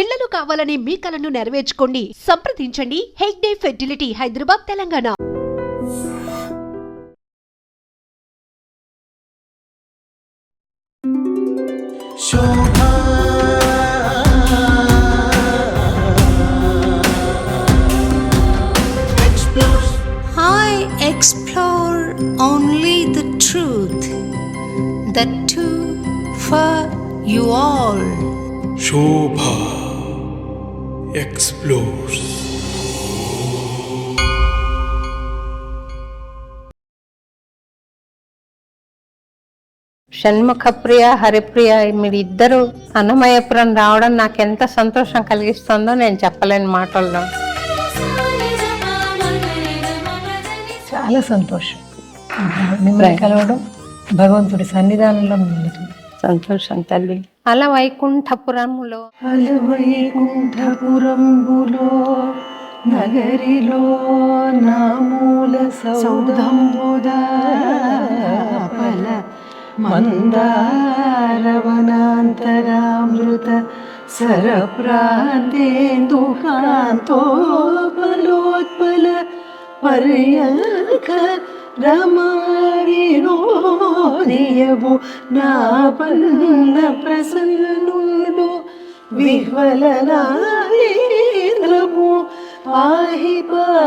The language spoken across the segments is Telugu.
పిల్లలు కావాలని మీ కలను నెరవేర్చుకోండి. సంప్రదించండి Hegde fertility, Hyderabad, Telangana. Explore only the truth, the two for you all. Shobha explores. Shanmukhapriya, Haripriya మీరిద్దరూ అన్నమయ్యపురం రావడం నాకెంత సంతోషం కలిగిస్తుందో నేను చెప్పలేని మాటల్లో. చాలా సంతోషం మిమ్మల్ని కలవడం, భగవంతుడి సన్నిధానంలో మిమ్మల్ని సంతోషం తల్లి. అల వైకుంఠపురములో నగరిలో నామూల సౌధంబుదాపల మందారవనాంతరామృత సరప్రాంతేందుకాంతోపలోత్పల పర్యక రమావినోదియవు నాపన్న ప్రసన్నుడు విహ్వలనాయేంద్రము పాహి పాయన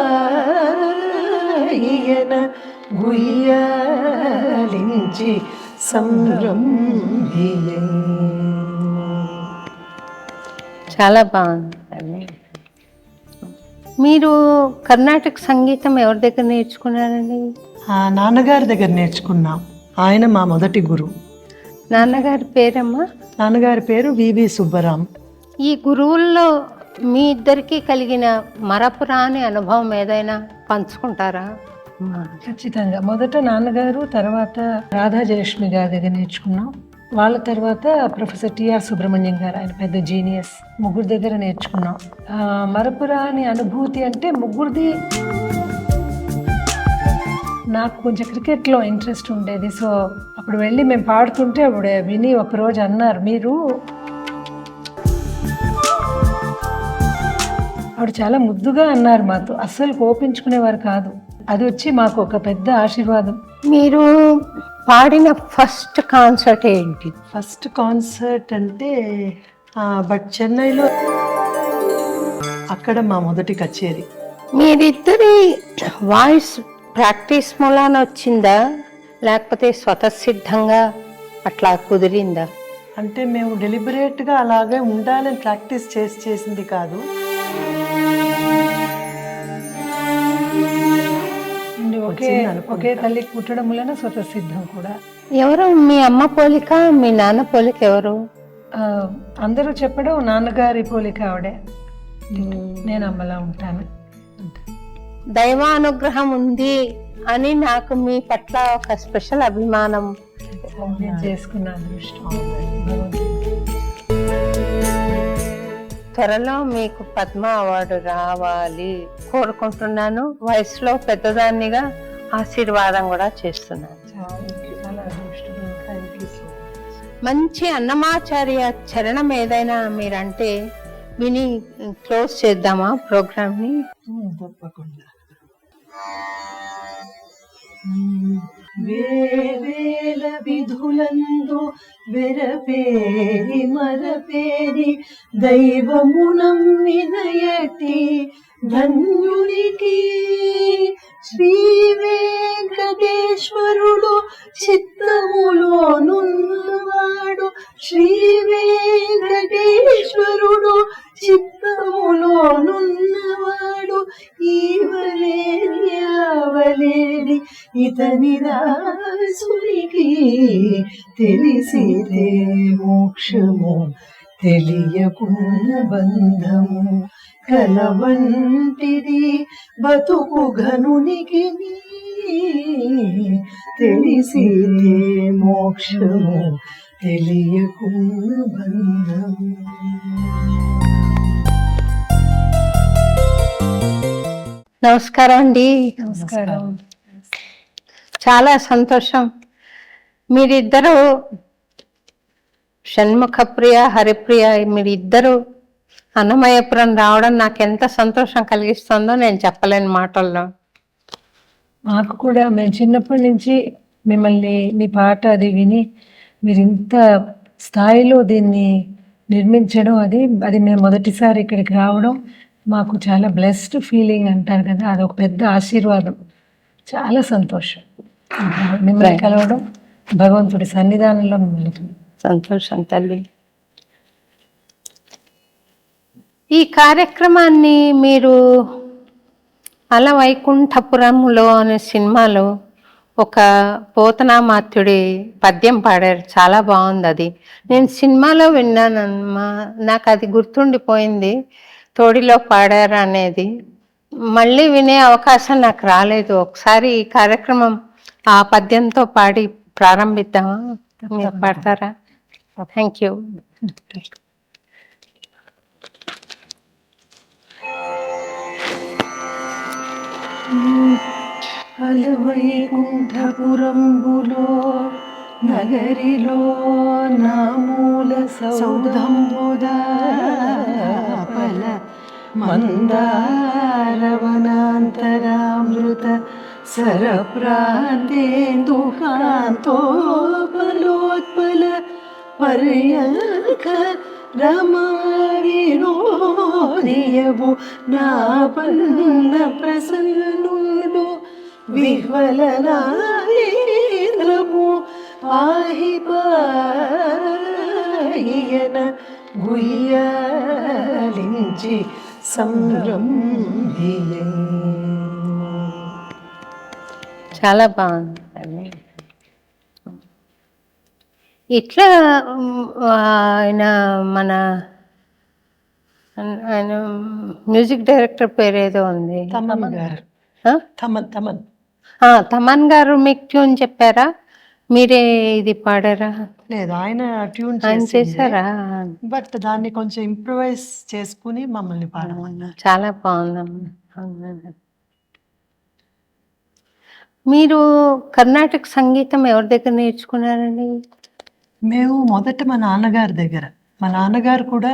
గుయ్యాలించి సంభ్రమియ. చాలా బాగుంది. మీరు కర్ణాటక సంగీతం ఎవరి దగ్గర నేర్చుకున్నారండి? నాన్నగారి దగ్గర నేర్చుకున్నాం. ఆయన మా మొదటి గురువు. నాన్నగారి పేరమ్మా? నాన్నగారి పేరు వివి సుబ్బరాం. ఈ గురువుల్లో మీ ఇద్దరికి కలిగిన మరపురాని అనుభవం ఏదైనా పంచుకుంటారా? ఖచ్చితంగా. మొదట నాన్నగారు, తర్వాత రాధా జయలక్ష్మి గారి దగ్గర నేర్చుకున్నాం. వాళ్ళ తర్వాత ప్రొఫెసర్ టిఆర్ సుబ్రహ్మణ్యం గారు, ఆయన పెద్ద జీనియస్, ముగ్గురు దగ్గర నేర్చుకున్నాం. మరపురాని అనుభూతి అంటే ముగ్గురిది. నాకు కొంచెం క్రికెట్లో ఇంట్రెస్ట్ ఉండేది. సో అప్పుడు వెళ్ళి మేము పాడుతుంటే అప్పుడు విని ఒకరోజు అన్నారు, మీరు ఆవిడ చాలా ముద్దుగా అన్నారు మాతో, అస్సలు కోపించుకునేవారు కాదు. అది వచ్చి మాకు ఒక పెద్ద ఆశీర్వాదం. మీరు పాడిన ఫస్ట్ కాన్సర్ట్ ఏంటి? ఫస్ట్ కాన్సర్ట్ అంటే బట్ చెన్నైలో, అక్కడ మా మొదటి కచేరీ. మీరిద్దరి వాయిస్ ప్రాక్టీస్ మూలాన వచ్చిందా, లేకపోతే స్వతసిద్ధంగా అట్లా కుదిరిందా? అంటే మేము డెలిబరేట్గా అలాగే ఉండాలని ప్రాక్టీస్ చేసింది కాదు. ఒకే తల్లికి పుట్టడం వలన స్వతసిద్ధం కూడా. ఎవరు మీ అమ్మ పోలిక, మీ నాన్న పోలిక ఎవరు? అందరూ చెప్పడం నాన్నగారి పోలిక ఆవిడే, నేను అమ్మలా ఉంటాను. దైవానుగ్రహం ఉంది అని నాకు మీ పట్ల ఒక స్పెషల్ అభిమానం. చేసుకున్న అదృష్టం. త్వరలో మీకు పద్మ అవార్డు రావాలి కోరుకుంటున్నాను. వయసులో పెద్దదాన్నిగా ఆశీర్వాదం కూడా చేస్తున్నాను. మంచి అన్నమాచార్య చరణం ఏదైనా మీరంటే విని క్లోజ్ చేద్దామా ప్రోగ్రామ్ని? తప్పకుండా. వేవేల విధులందు వెరపేరి మరపేరి దైవమునమ్మినయటి ధన్యునికి శ్రీ వెంకటేశ్వరుడు చిత్తములోనున్నవాడు. శ్రీ వెంకటేశ్వరుడు చిత్తములోనున్నవాడు. ఈవలేని ఆవలేని ఇతని దాసునికి తెలిసితే మోక్షము, తెలియకున్న బంధము కలవంటిది బతుకు ఘనునికి. తెలిసితే మోక్షము, తెలియకున్న బంధము. నమస్కారం అండి. నమస్కారం. చాలా సంతోషం. మీరిద్దరూ షణ్ముఖప్రియ, హరిప్రియ మీరిద్దరూ అన్నమయ్యపురం రావడం నాకు ఎంత సంతోషం కలిగిస్తుందో నేను చెప్పలేని మాటల్లో. మాకు కూడా మేము చిన్నప్పటి నుంచి మిమ్మల్ని మీ పాట అది విని మీరు ఇంత స్థాయిలో దీన్ని నిర్మించడం అది మేము మొదటిసారి ఇక్కడికి రావడం మాకు చాలా బ్లెస్డ్ ఫీలింగ్ అంటారు కదా, అది ఒక పెద్ద ఆశీర్వాదం. చాలా సంతోషం మిమ్మల్ని కలవడం, భగవంతుడి సన్నిధానంలో మిమ్మల్ని సంతోషం తల్లి. ఈ కార్యక్రమాన్ని మీరు అల వైకుంఠపురంలో అనే సినిమాలో ఒక పోతనామాత్యుడి పద్యం పాడారు, చాలా బాగుంది. అది నేను సినిమాలో విన్నానమ్మా, నాకు అది గుర్తుండిపోయింది. తోడిలో పాడారు అనేది మళ్ళీ వినే అవకాశం నాకు రాలేదు. ఒకసారి ఈ కార్యక్రమం ఆ పద్యంతో పాడి ప్రారంభిద్దామా? మీరు పాడతారా? Thank you. అలవైకుంఠపురంబులో నగరిలో నామూల సౌధంబుదాపల మందారవనాంతరామృత సరప్రాంతేందుకాంతోపలోత్పల పర్యంక రమావినోదియవు నాపన్న ప్రసన్నుడు విహ్వలనాయేంద్రము పాహి పాయన గుయ్యాలించి సంరంభియే. చాలా బాగుంది. ఇట్లా ఆయన ఆయన మ్యూజిక్ డైరెక్టర్ పేరు ఏదో ఉంది, తమన్ గారు మీకు ట్యూన్ చెప్పారా? మీరే ఇది పాడారా? లేదు, ఆయన ట్యూన్ చేశారా? బట్ దాన్ని కొంచెం ఇంప్రూవైజ్ చేసుకుని మమ్మల్ని పాడమన్నారు. చాలా బాగుందమ్మా. మీరు కర్ణాటక సంగీతం ఎవరి దగ్గర నేర్చుకున్నారండి? మేము మొదట మా నాన్నగారి కూడా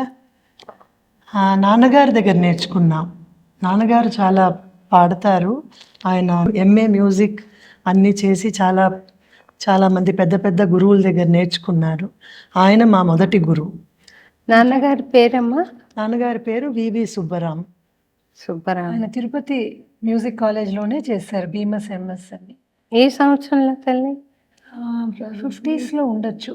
నాన్నగారి దగ్గర నేర్చుకున్నాం. నాన్నగారు చాలా పాడతారు. ఆయన ఎంఏ మ్యూజిక్ అన్నీ చేసి చాలా మంది పెద్ద పెద్ద గురువుల దగ్గర నేర్చుకున్నారు. ఆయన మా మొదటి గురువు. నాన్నగారి పేరమ్మా? నాన్నగారి పేరు వివి సుబ్బరాం. ఆయన తిరుపతి మ్యూజిక్ కాలేజ్లోనే చేశారు బీమస్ ఎంఎస్ అని. ఏ సంవత్సరంలో తల్లి? 50s ఉండొచ్చు.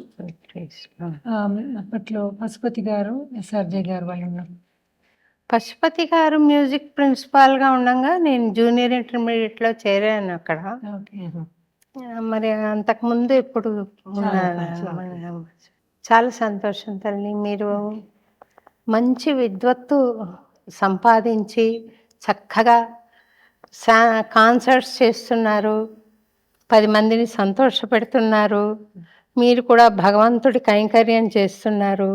అప్పట్లో పశుపతి గారు, ఎస్ఆర్జే గారు వాళ్ళు ఉన్నారు. పశుపతి గారు మ్యూజిక్ ప్రిన్సిపాల్గా ఉండగా నేను జూనియర్ ఇంటర్మీడియట్లో చేరాను అక్కడ. మరి అంతకుముందు ఇప్పుడు చాలా సంతోషం తల్లి. మీరు మంచి విద్వత్తు సంపాదించి చక్కగా కాన్సర్ట్స్ చేస్తున్నారు, 10 మందిని సంతోషపెడుతున్నారు. మీరు కూడా భగవంతుడి కైంకర్యం చేస్తున్నారు.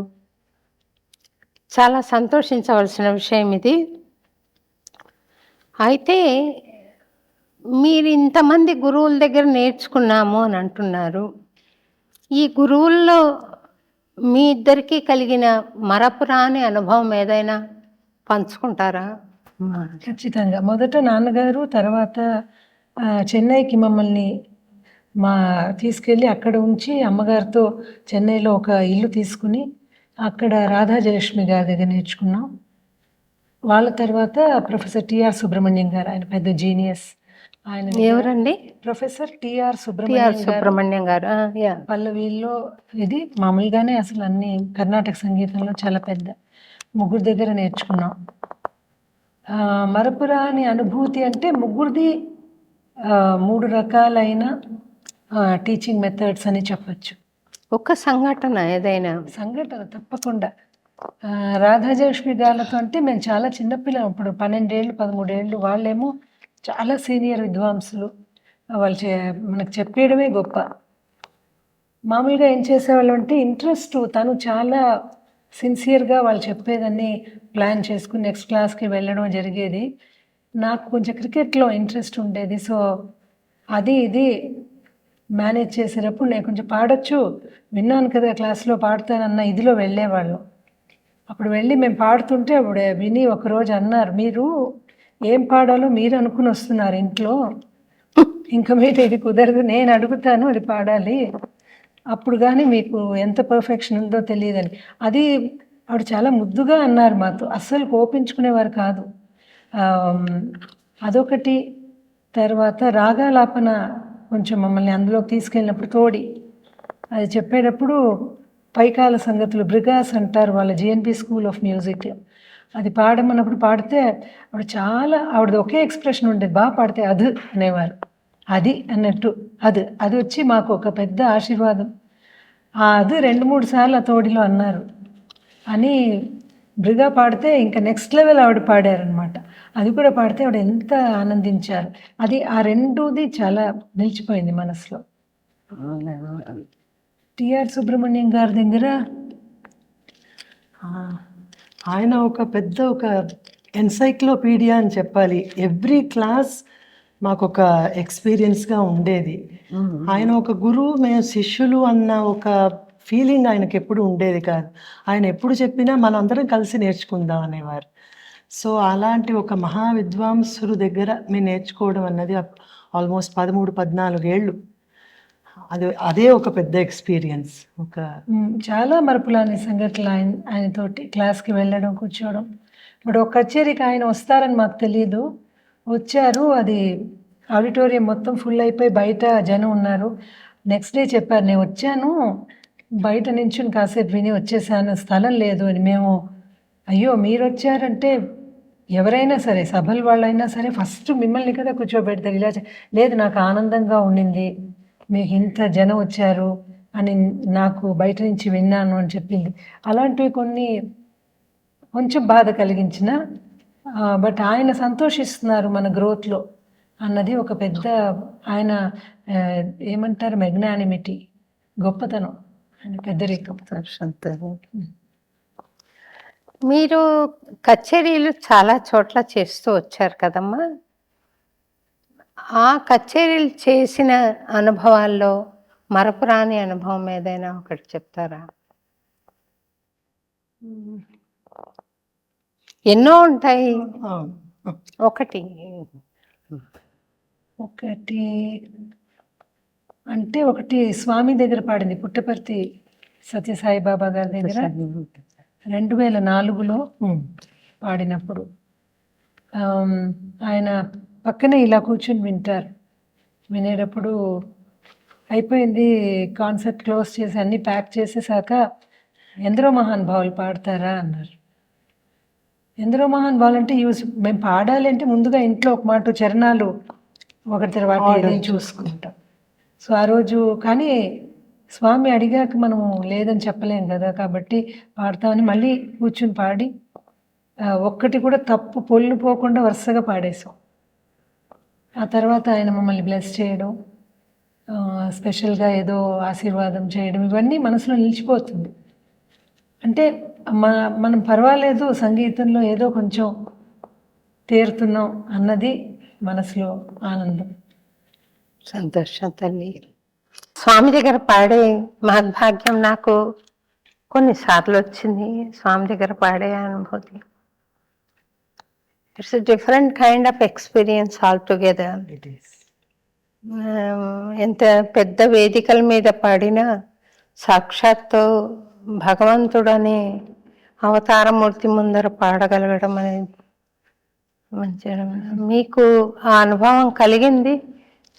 చాలా సంతోషించవలసిన విషయం ఇది. అయితే మీరు ఇంతమంది గురువుల దగ్గర నేర్చుకున్నాము అని అంటున్నారు. ఈ గురువుల్లో మీ ఇద్దరికీ కలిగిన మరపురాని అనుభవం ఏదైనా పంచుకుంటారా? ఖచ్చితంగా. మొదట నాన్నగారు, తర్వాత చెన్నైకి మమ్మల్ని తీసుకెళ్ళి అక్కడ ఉంచి అమ్మగారితో చెన్నైలో ఒక ఇల్లు తీసుకుని అక్కడ రాధా జయలక్ష్మి గారి దగ్గర నేర్చుకున్నాం. వాళ్ళ తర్వాత ప్రొఫెసర్ టిఆర్ సుబ్రహ్మణ్యం గారు, ఆయన పెద్ద జీనియస్. ఆయన ఎవరండి? ప్రొఫెసర్ టిఆర్ సుబ్రహ్మణ్యం గారు. పల్లవిలో ఇది మామూలుగానే అసలు అన్ని కర్ణాటక సంగీతంలో చాలా పెద్ద ముగ్గురు దగ్గర నేర్చుకున్నాం. మరపురాని అనుభూతి అంటే ముగ్గురిది 3 రకాలైన టీచింగ్ మెథడ్స్ అని చెప్పచ్చు. ఒక సంఘటన ఏదైనా? సంఘటన తప్పకుండా. రాధాజలక్ష్మి గారితో అంటే మేము చాలా చిన్నపిల్లలు, ఇప్పుడు 12 ఏళ్ళు 13 ఏళ్ళు. వాళ్ళేమో చాలా సీనియర్ విద్వాంసులు. వాళ్ళు మనకు చెప్పేయడమే గొప్ప. మామూలుగా ఏం చేసేవాళ్ళు అంటే ఇంట్రెస్ట్, తను చాలా సిన్సియర్గా వాళ్ళు చెప్పేదాన్ని ప్లాన్ చేసుకుని నెక్స్ట్ క్లాస్కి వెళ్ళడం జరిగేది. నాకు కొంచెం క్రికెట్లో ఇంట్రెస్ట్ ఉండేది. సో ఇది మేనేజ్ చేసేటప్పుడు నేను కొంచెం పాడొచ్చు, విన్నాను కదా క్లాస్లో పాడుతానన్న ఇదిలో వెళ్ళేవాళ్ళు. అప్పుడు వెళ్ళి మేము పాడుతుంటే అప్పుడు విని ఒకరోజు అన్నారు, మీరు ఏం పాడాలో మీరు అనుకుని వస్తున్నారు ఇంట్లో, ఇంకా మీరు ఇది కుదరదు, నేను అడుగుతాను అది పాడాలి, అప్పుడు కానీ మీకు ఎంత పర్ఫెక్షన్ ఉందో తెలియదని. అది ఆవిడ చాలా ముద్దుగా అన్నారు మాతో, అస్సలు కోపించుకునేవారు కాదు. అదొకటి. తర్వాత రాగాలాపన కొంచెం మమ్మల్ని అందులోకి తీసుకెళ్ళినప్పుడు తోడి అది చెప్పేటప్పుడు పైకాల సంగతులు బ్రిగాస్ అంటారు వాళ్ళ జిఎన్పి స్కూల్ ఆఫ్ మ్యూజిక్లో, అది పాడమన్నప్పుడు పాడితే ఆవిడది ఒకే ఎక్స్ప్రెషన్ ఉండేది, బాగా పాడితే అది అనేవారు, అది అన్నట్టు అది వచ్చి మాకు ఒక పెద్ద ఆశీర్వాదం. అది 2-3 సార్లు ఆ తోడిలో అన్నారు అని. బ్రిగా పాడితే ఇంకా నెక్స్ట్ లెవెల్ ఆవిడ పాడారనమాట. అది కూడా పాడితే ఆవిడ ఎంత ఆనందించారు. అది ఆ రెండోది చాలా నిలిచిపోయింది మనసులో. టిఆర్ సుబ్రహ్మణ్యం గారి దగ్గర ఆయన ఒక ఎన్సైక్లోపీడియా అని చెప్పాలి. ఎవ్రీ క్లాస్ మాకు ఒక ఎక్స్పీరియన్స్గా ఉండేది. ఆయన ఒక గురువు, మేము శిష్యులు అన్న ఒక ఫీలింగ్ ఆయనకి ఎప్పుడు ఉండేది కాదు. ఆయన ఎప్పుడు చెప్పినా మనం అందరం కలిసి నేర్చుకుందాం అనేవారు. సో అలాంటి ఒక మహా విద్వాంసుడు దగ్గర మేము నేర్చుకోవడం అన్నది ఆల్మోస్ట్ 13-14 ఏళ్ళు. అదే ఒక పెద్ద ఎక్స్పీరియన్స్. చాలా మరపులాని సంఘటనలు ఆయనతోటి క్లాస్కి వెళ్ళడం, కూర్చోవడం. ఇప్పుడు ఒక కచేరీకి ఆయన వస్తారని మాకు తెలియదు, వచ్చారు. అది ఆడిటోరియం మొత్తం ఫుల్ అయిపోయి బయట జనం ఉన్నారు. నెక్స్ట్ డే చెప్పారు, నేను వచ్చాను, బయట నించుని కాసేపు విని వచ్చేసాను, స్థలం లేదు అని. మేము అయ్యో మీరు వచ్చారంటే ఎవరైనా సరే, సభల వాళ్ళైనా సరే ఫస్ట్ మిమ్మల్ని కదా కూర్చోబెడతారు. ఇలా లేదు, నాకు ఆనందంగా ఉండింది, మీకు ఇంత జనం వచ్చారు అని నాకు బయట నుంచి విన్నాను అని చెప్పింది. అలాంటివి కొన్ని కొంచెం బాధ కలిగించిన, బట్ ఆయన సంతోషిస్తున్నారు మన గ్రోత్లో అన్నది ఒక పెద్ద, ఆయన ఏమంటారు, మెగ్నానిమిటీ, గొప్పతనం, ఆయన పెద్దరికం. మీరు కచేరీలు చాలా చోట్ల చేస్తూ వచ్చారు కదమ్మా. ఆ కచేరీలు చేసిన అనుభవాల్లో మరపురాని అనుభవం ఏదైనా ఒకటి చెప్తారా? ఎన్నో ఉంటాయి, ఒకటి అంటే ఒకటి స్వామి దగ్గర పాడింది, పుట్టపర్తి సత్యసాయిబాబా గారి దగ్గర 2004లో పాడినప్పుడు. ఆయన పక్కనే ఇలా కూర్చుని వింటారు. వినేటప్పుడు అయిపోయింది, కాన్సర్ట్ క్లోజ్ చేసి అన్నీ ప్యాక్ చేసేసాక ఎందరో మహానుభావులు పాడతారా అన్నారు. ఎందరో మహానుభావులు అంటే మేము పాడాలి అంటే ముందుగా ఇంట్లో ఒక మాట చరణాలు ఒకటి తర్వాత ఏదైనా చూసుకుంటాం. సో ఆ రోజు కానీ స్వామి అడిగాక మనం లేదని చెప్పలేం కదా, కాబట్టి పాడతామని మళ్ళీ కూర్చుని పాడి ఒక్కటి కూడా తప్పు పొల్లు పోకుండా వరుసగా పాడేసాం. ఆ తర్వాత ఆయన మమ్మల్ని బ్లెస్ చేయడం, స్పెషల్గా ఏదో ఆశీర్వాదం చేయడం, ఇవన్నీ మనసులో నిలిచిపోతుంది. అంటే మనం పర్వాలేదు, సంగీతంలో ఏదో కొంచెం తేరుతున్నాం అన్నది మనసులో ఆనందం. సంతోషం తల్లి. స్వామి దగ్గర పాడే మహద్భాగ్యం నాకు కొన్నిసార్లు వచ్చింది. స్వామి దగ్గర పాడే అనుభూతి, it's a different kind of experience all together. ఎంత పెద్ద వేదికల మీద పాడినా సాక్షాత్తు భగవంతుడనే అవతారమూర్తి ముందర పాడగలగడం అనేది మంచిగా. మీకు ఆ అనుభవం కలిగింది,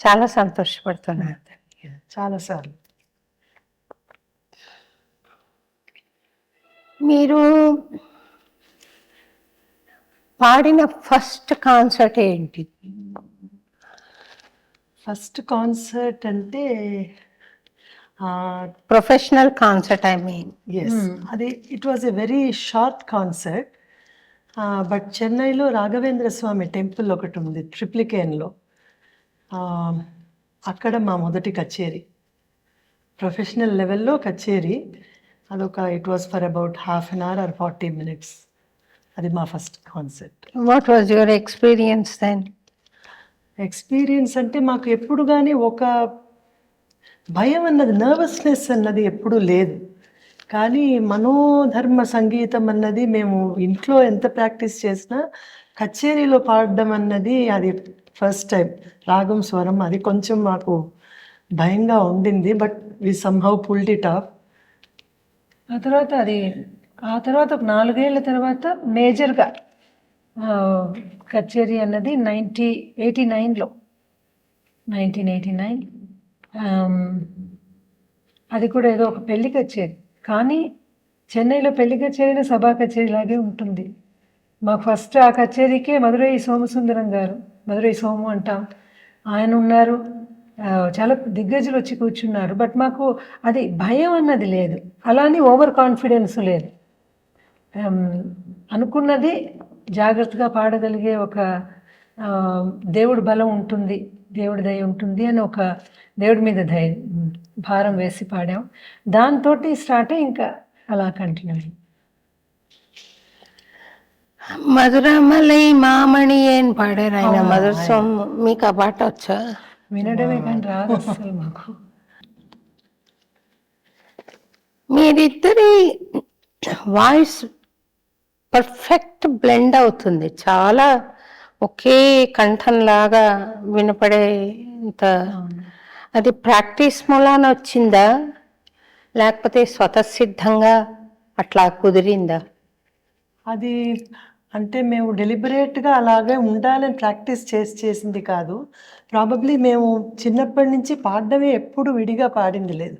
చాలా సంతోషపడుతున్నాను. చాలాసార్లు. మీరు పాడిన ఫస్ట్ కాన్సర్ట్ ఏంటి? ఫస్ట్ కాన్సర్ట్ అంటే professional concert I mean. Yes, అది it was a very short concert. But చెన్నైలో రాఘవేంద్ర స్వామి టెంపుల్ ఒకటి ఉంది ట్రిప్లికేన్లో, అక్కడ మా మొదటి కచేరీ, ప్రొఫెషనల్ లెవెల్లో కచేరీ. అదొక it was for about ½ an hour or 40 minutes. అది మా first concert. What was your experience then? Experience అంటే మాకు ఎప్పుడు కానీ ఒక భయం అన్నది, నర్వస్నెస్ అన్నది ఎప్పుడూ లేదు. కానీ మనోధర్మ సంగీతం అన్నది మేము ఇంట్లో ఎంత ప్రాక్టీస్ చేసినా కచేరీలో పాడడం అన్నది అది ఫస్ట్ టైం. రాగం స్వరం అది కొంచెం మాకు భయంగా ఉండింది, but we somehow pulled it off. ఆ తర్వాత ఒక 4 ఏళ్ల తర్వాత మేజర్గా కచేరీ అన్నది 1989లో అది కూడా ఏదో ఒక పెళ్లి కచేరీ, కానీ చెన్నైలో పెళ్లి కచేరీ సభా కచేరీ లాగే ఉంటుంది. మాకు ఫస్ట్ ఆ కచేరీకే మధురై సోమసుందరం గారు, మధురై సోము అంటాం, ఆయన ఉన్నారు. చాలా దిగ్గజులు వచ్చి కూర్చున్నారు. బట్ మాకు అది భయం అన్నది లేదు, అలానే ఓవర్ కాన్ఫిడెన్స్ లేదు. అనుకున్నది జాగ్రత్తగా పాడగలిగే ఒక దేవుడి బలం ఉంటుంది, దేవుడి దయ ఉంటుంది అని ఒక దేవుడి మీద భారం వేసి పాడాం. దాంతో స్టార్ట్ ఇంకా అలా కంటిన్యూ అయింది. మధురమలై మామణి అని పాడారు ఆయన, మధుర సోము. మీకు ఆ పాట వచ్చా? వినడమే కానీ రాదు అసలు మాకు. మీరిద్దరి వాయిస్ పర్ఫెక్ట్ బ్లెండ్ అవుతుంది, చాలా ఒకే కంఠంలాగా వినపడేంత. అది ప్రాక్టీస్ మూలాన వచ్చిందా లేకపోతే స్వతసిద్ధంగా అట్లా కుదిరిందా? అది అంటే మేము డెలిబరేట్గా అలాగే ఉండాలని ప్రాక్టీస్ చేసింది కాదు. ప్రాబబ్లీ మేము చిన్నప్పటి నుంచి పాడడమే, ఎప్పుడు విడిగా పాడింది లేదు.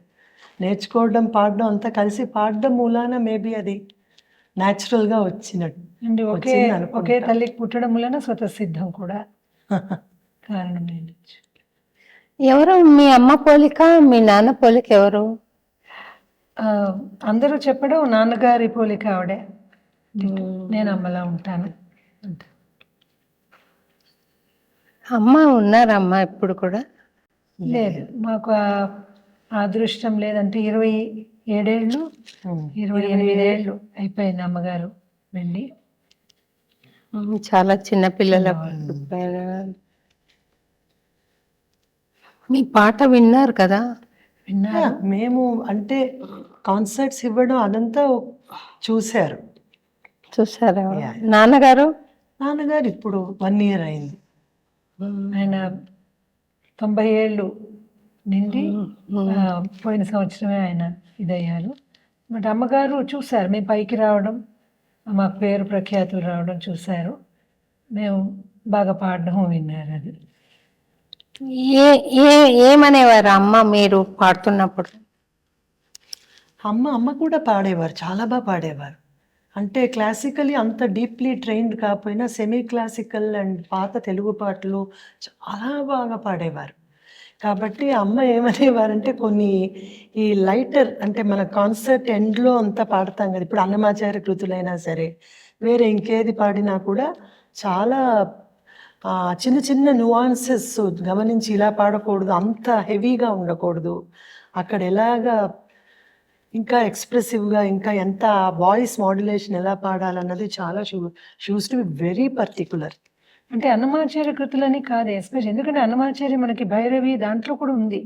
నేర్చుకోవడం పాడడం అంతా కలిసి పాడడం మూలాన మేబీ అది న్యాచురల్గా వచ్చినట్టు. అండ్ ఒకే తల్లికి పుట్టడం వలన స్వతసిద్ధం కూడా కారణమైంది. ఎవరు మీ అమ్మ పోలిక మీ నాన్న పోలిక ఎవరు? అందరూ చెప్పడం నాన్నగారి పోలిక ఆవిడే, నేను అమ్మలా ఉంటాను. అమ్మ ఉన్నారమ్మా ఇప్పుడు కూడా? లేదు, మాకు ఆ అదృష్టం లేదంటే 27 ఏళ్ళు 28 ఏళ్ళు అయిపోయింది అమ్మగారు వెళ్ళి. చాలా చిన్న పిల్లల. మీ పాట విన్నారు కదా? విన్నారు. మేము అంటే కాన్సర్ట్స్ ఇవ్వడం అదంతా చూశారు. చూసారా? నాన్నగారు ఇప్పుడు 1 year అయింది. ఆయన 90 ఏళ్ళు నిండి పోయిన సంవత్సరమే ఆయన ఇదయ్యారు. బట్ అమ్మగారు చూశారు, మేము పైకి రావడం, మాకు పేరు ప్రఖ్యాతులు రావడం చూశారు. మేము బాగా పాడడం విన్నారు. అది ఏమనేవారు అమ్మ మీరు పాడుతున్నప్పుడు? అమ్మ కూడా పాడేవారు, చాలా బాగా పాడేవారు. అంటే క్లాసికలీ అంత డీప్లీ ట్రైన్డ్ కాకపోయినా సెమీ క్లాసికల్ అండ్ పాత తెలుగు పాటలు చాలా బాగా పాడేవారు. కాబట్టి అమ్మ ఏమనేవారంటే కొన్ని ఈ లైటర్ అంటే మన కాన్సర్ట్ ఎండ్లో అంతా పాడతాం కదా, ఇప్పుడు అన్నమాచార్య కృతులైనా సరే వేరే ఇంకేది పాడినా కూడా చాలా చిన్న చిన్న నువాన్సెస్ గమనించి ఇలా పాడకూడదు, అంత హెవీగా ఉండకూడదు, అక్కడ ఎలాగా ఇంకా ఎక్స్ప్రెసివ్గా ఇంకా ఎంత వాయిస్ మాడ్యులేషన్ ఎలా పాడాలన్నది చాలా shoes to be very particular. అంటే అన్నమాచార్య కృతులని కాదు ఎస్పెషల్, ఎందుకంటే అన్నమాచార్య మనకి భైరవి దాంట్లో కూడా ఉంది,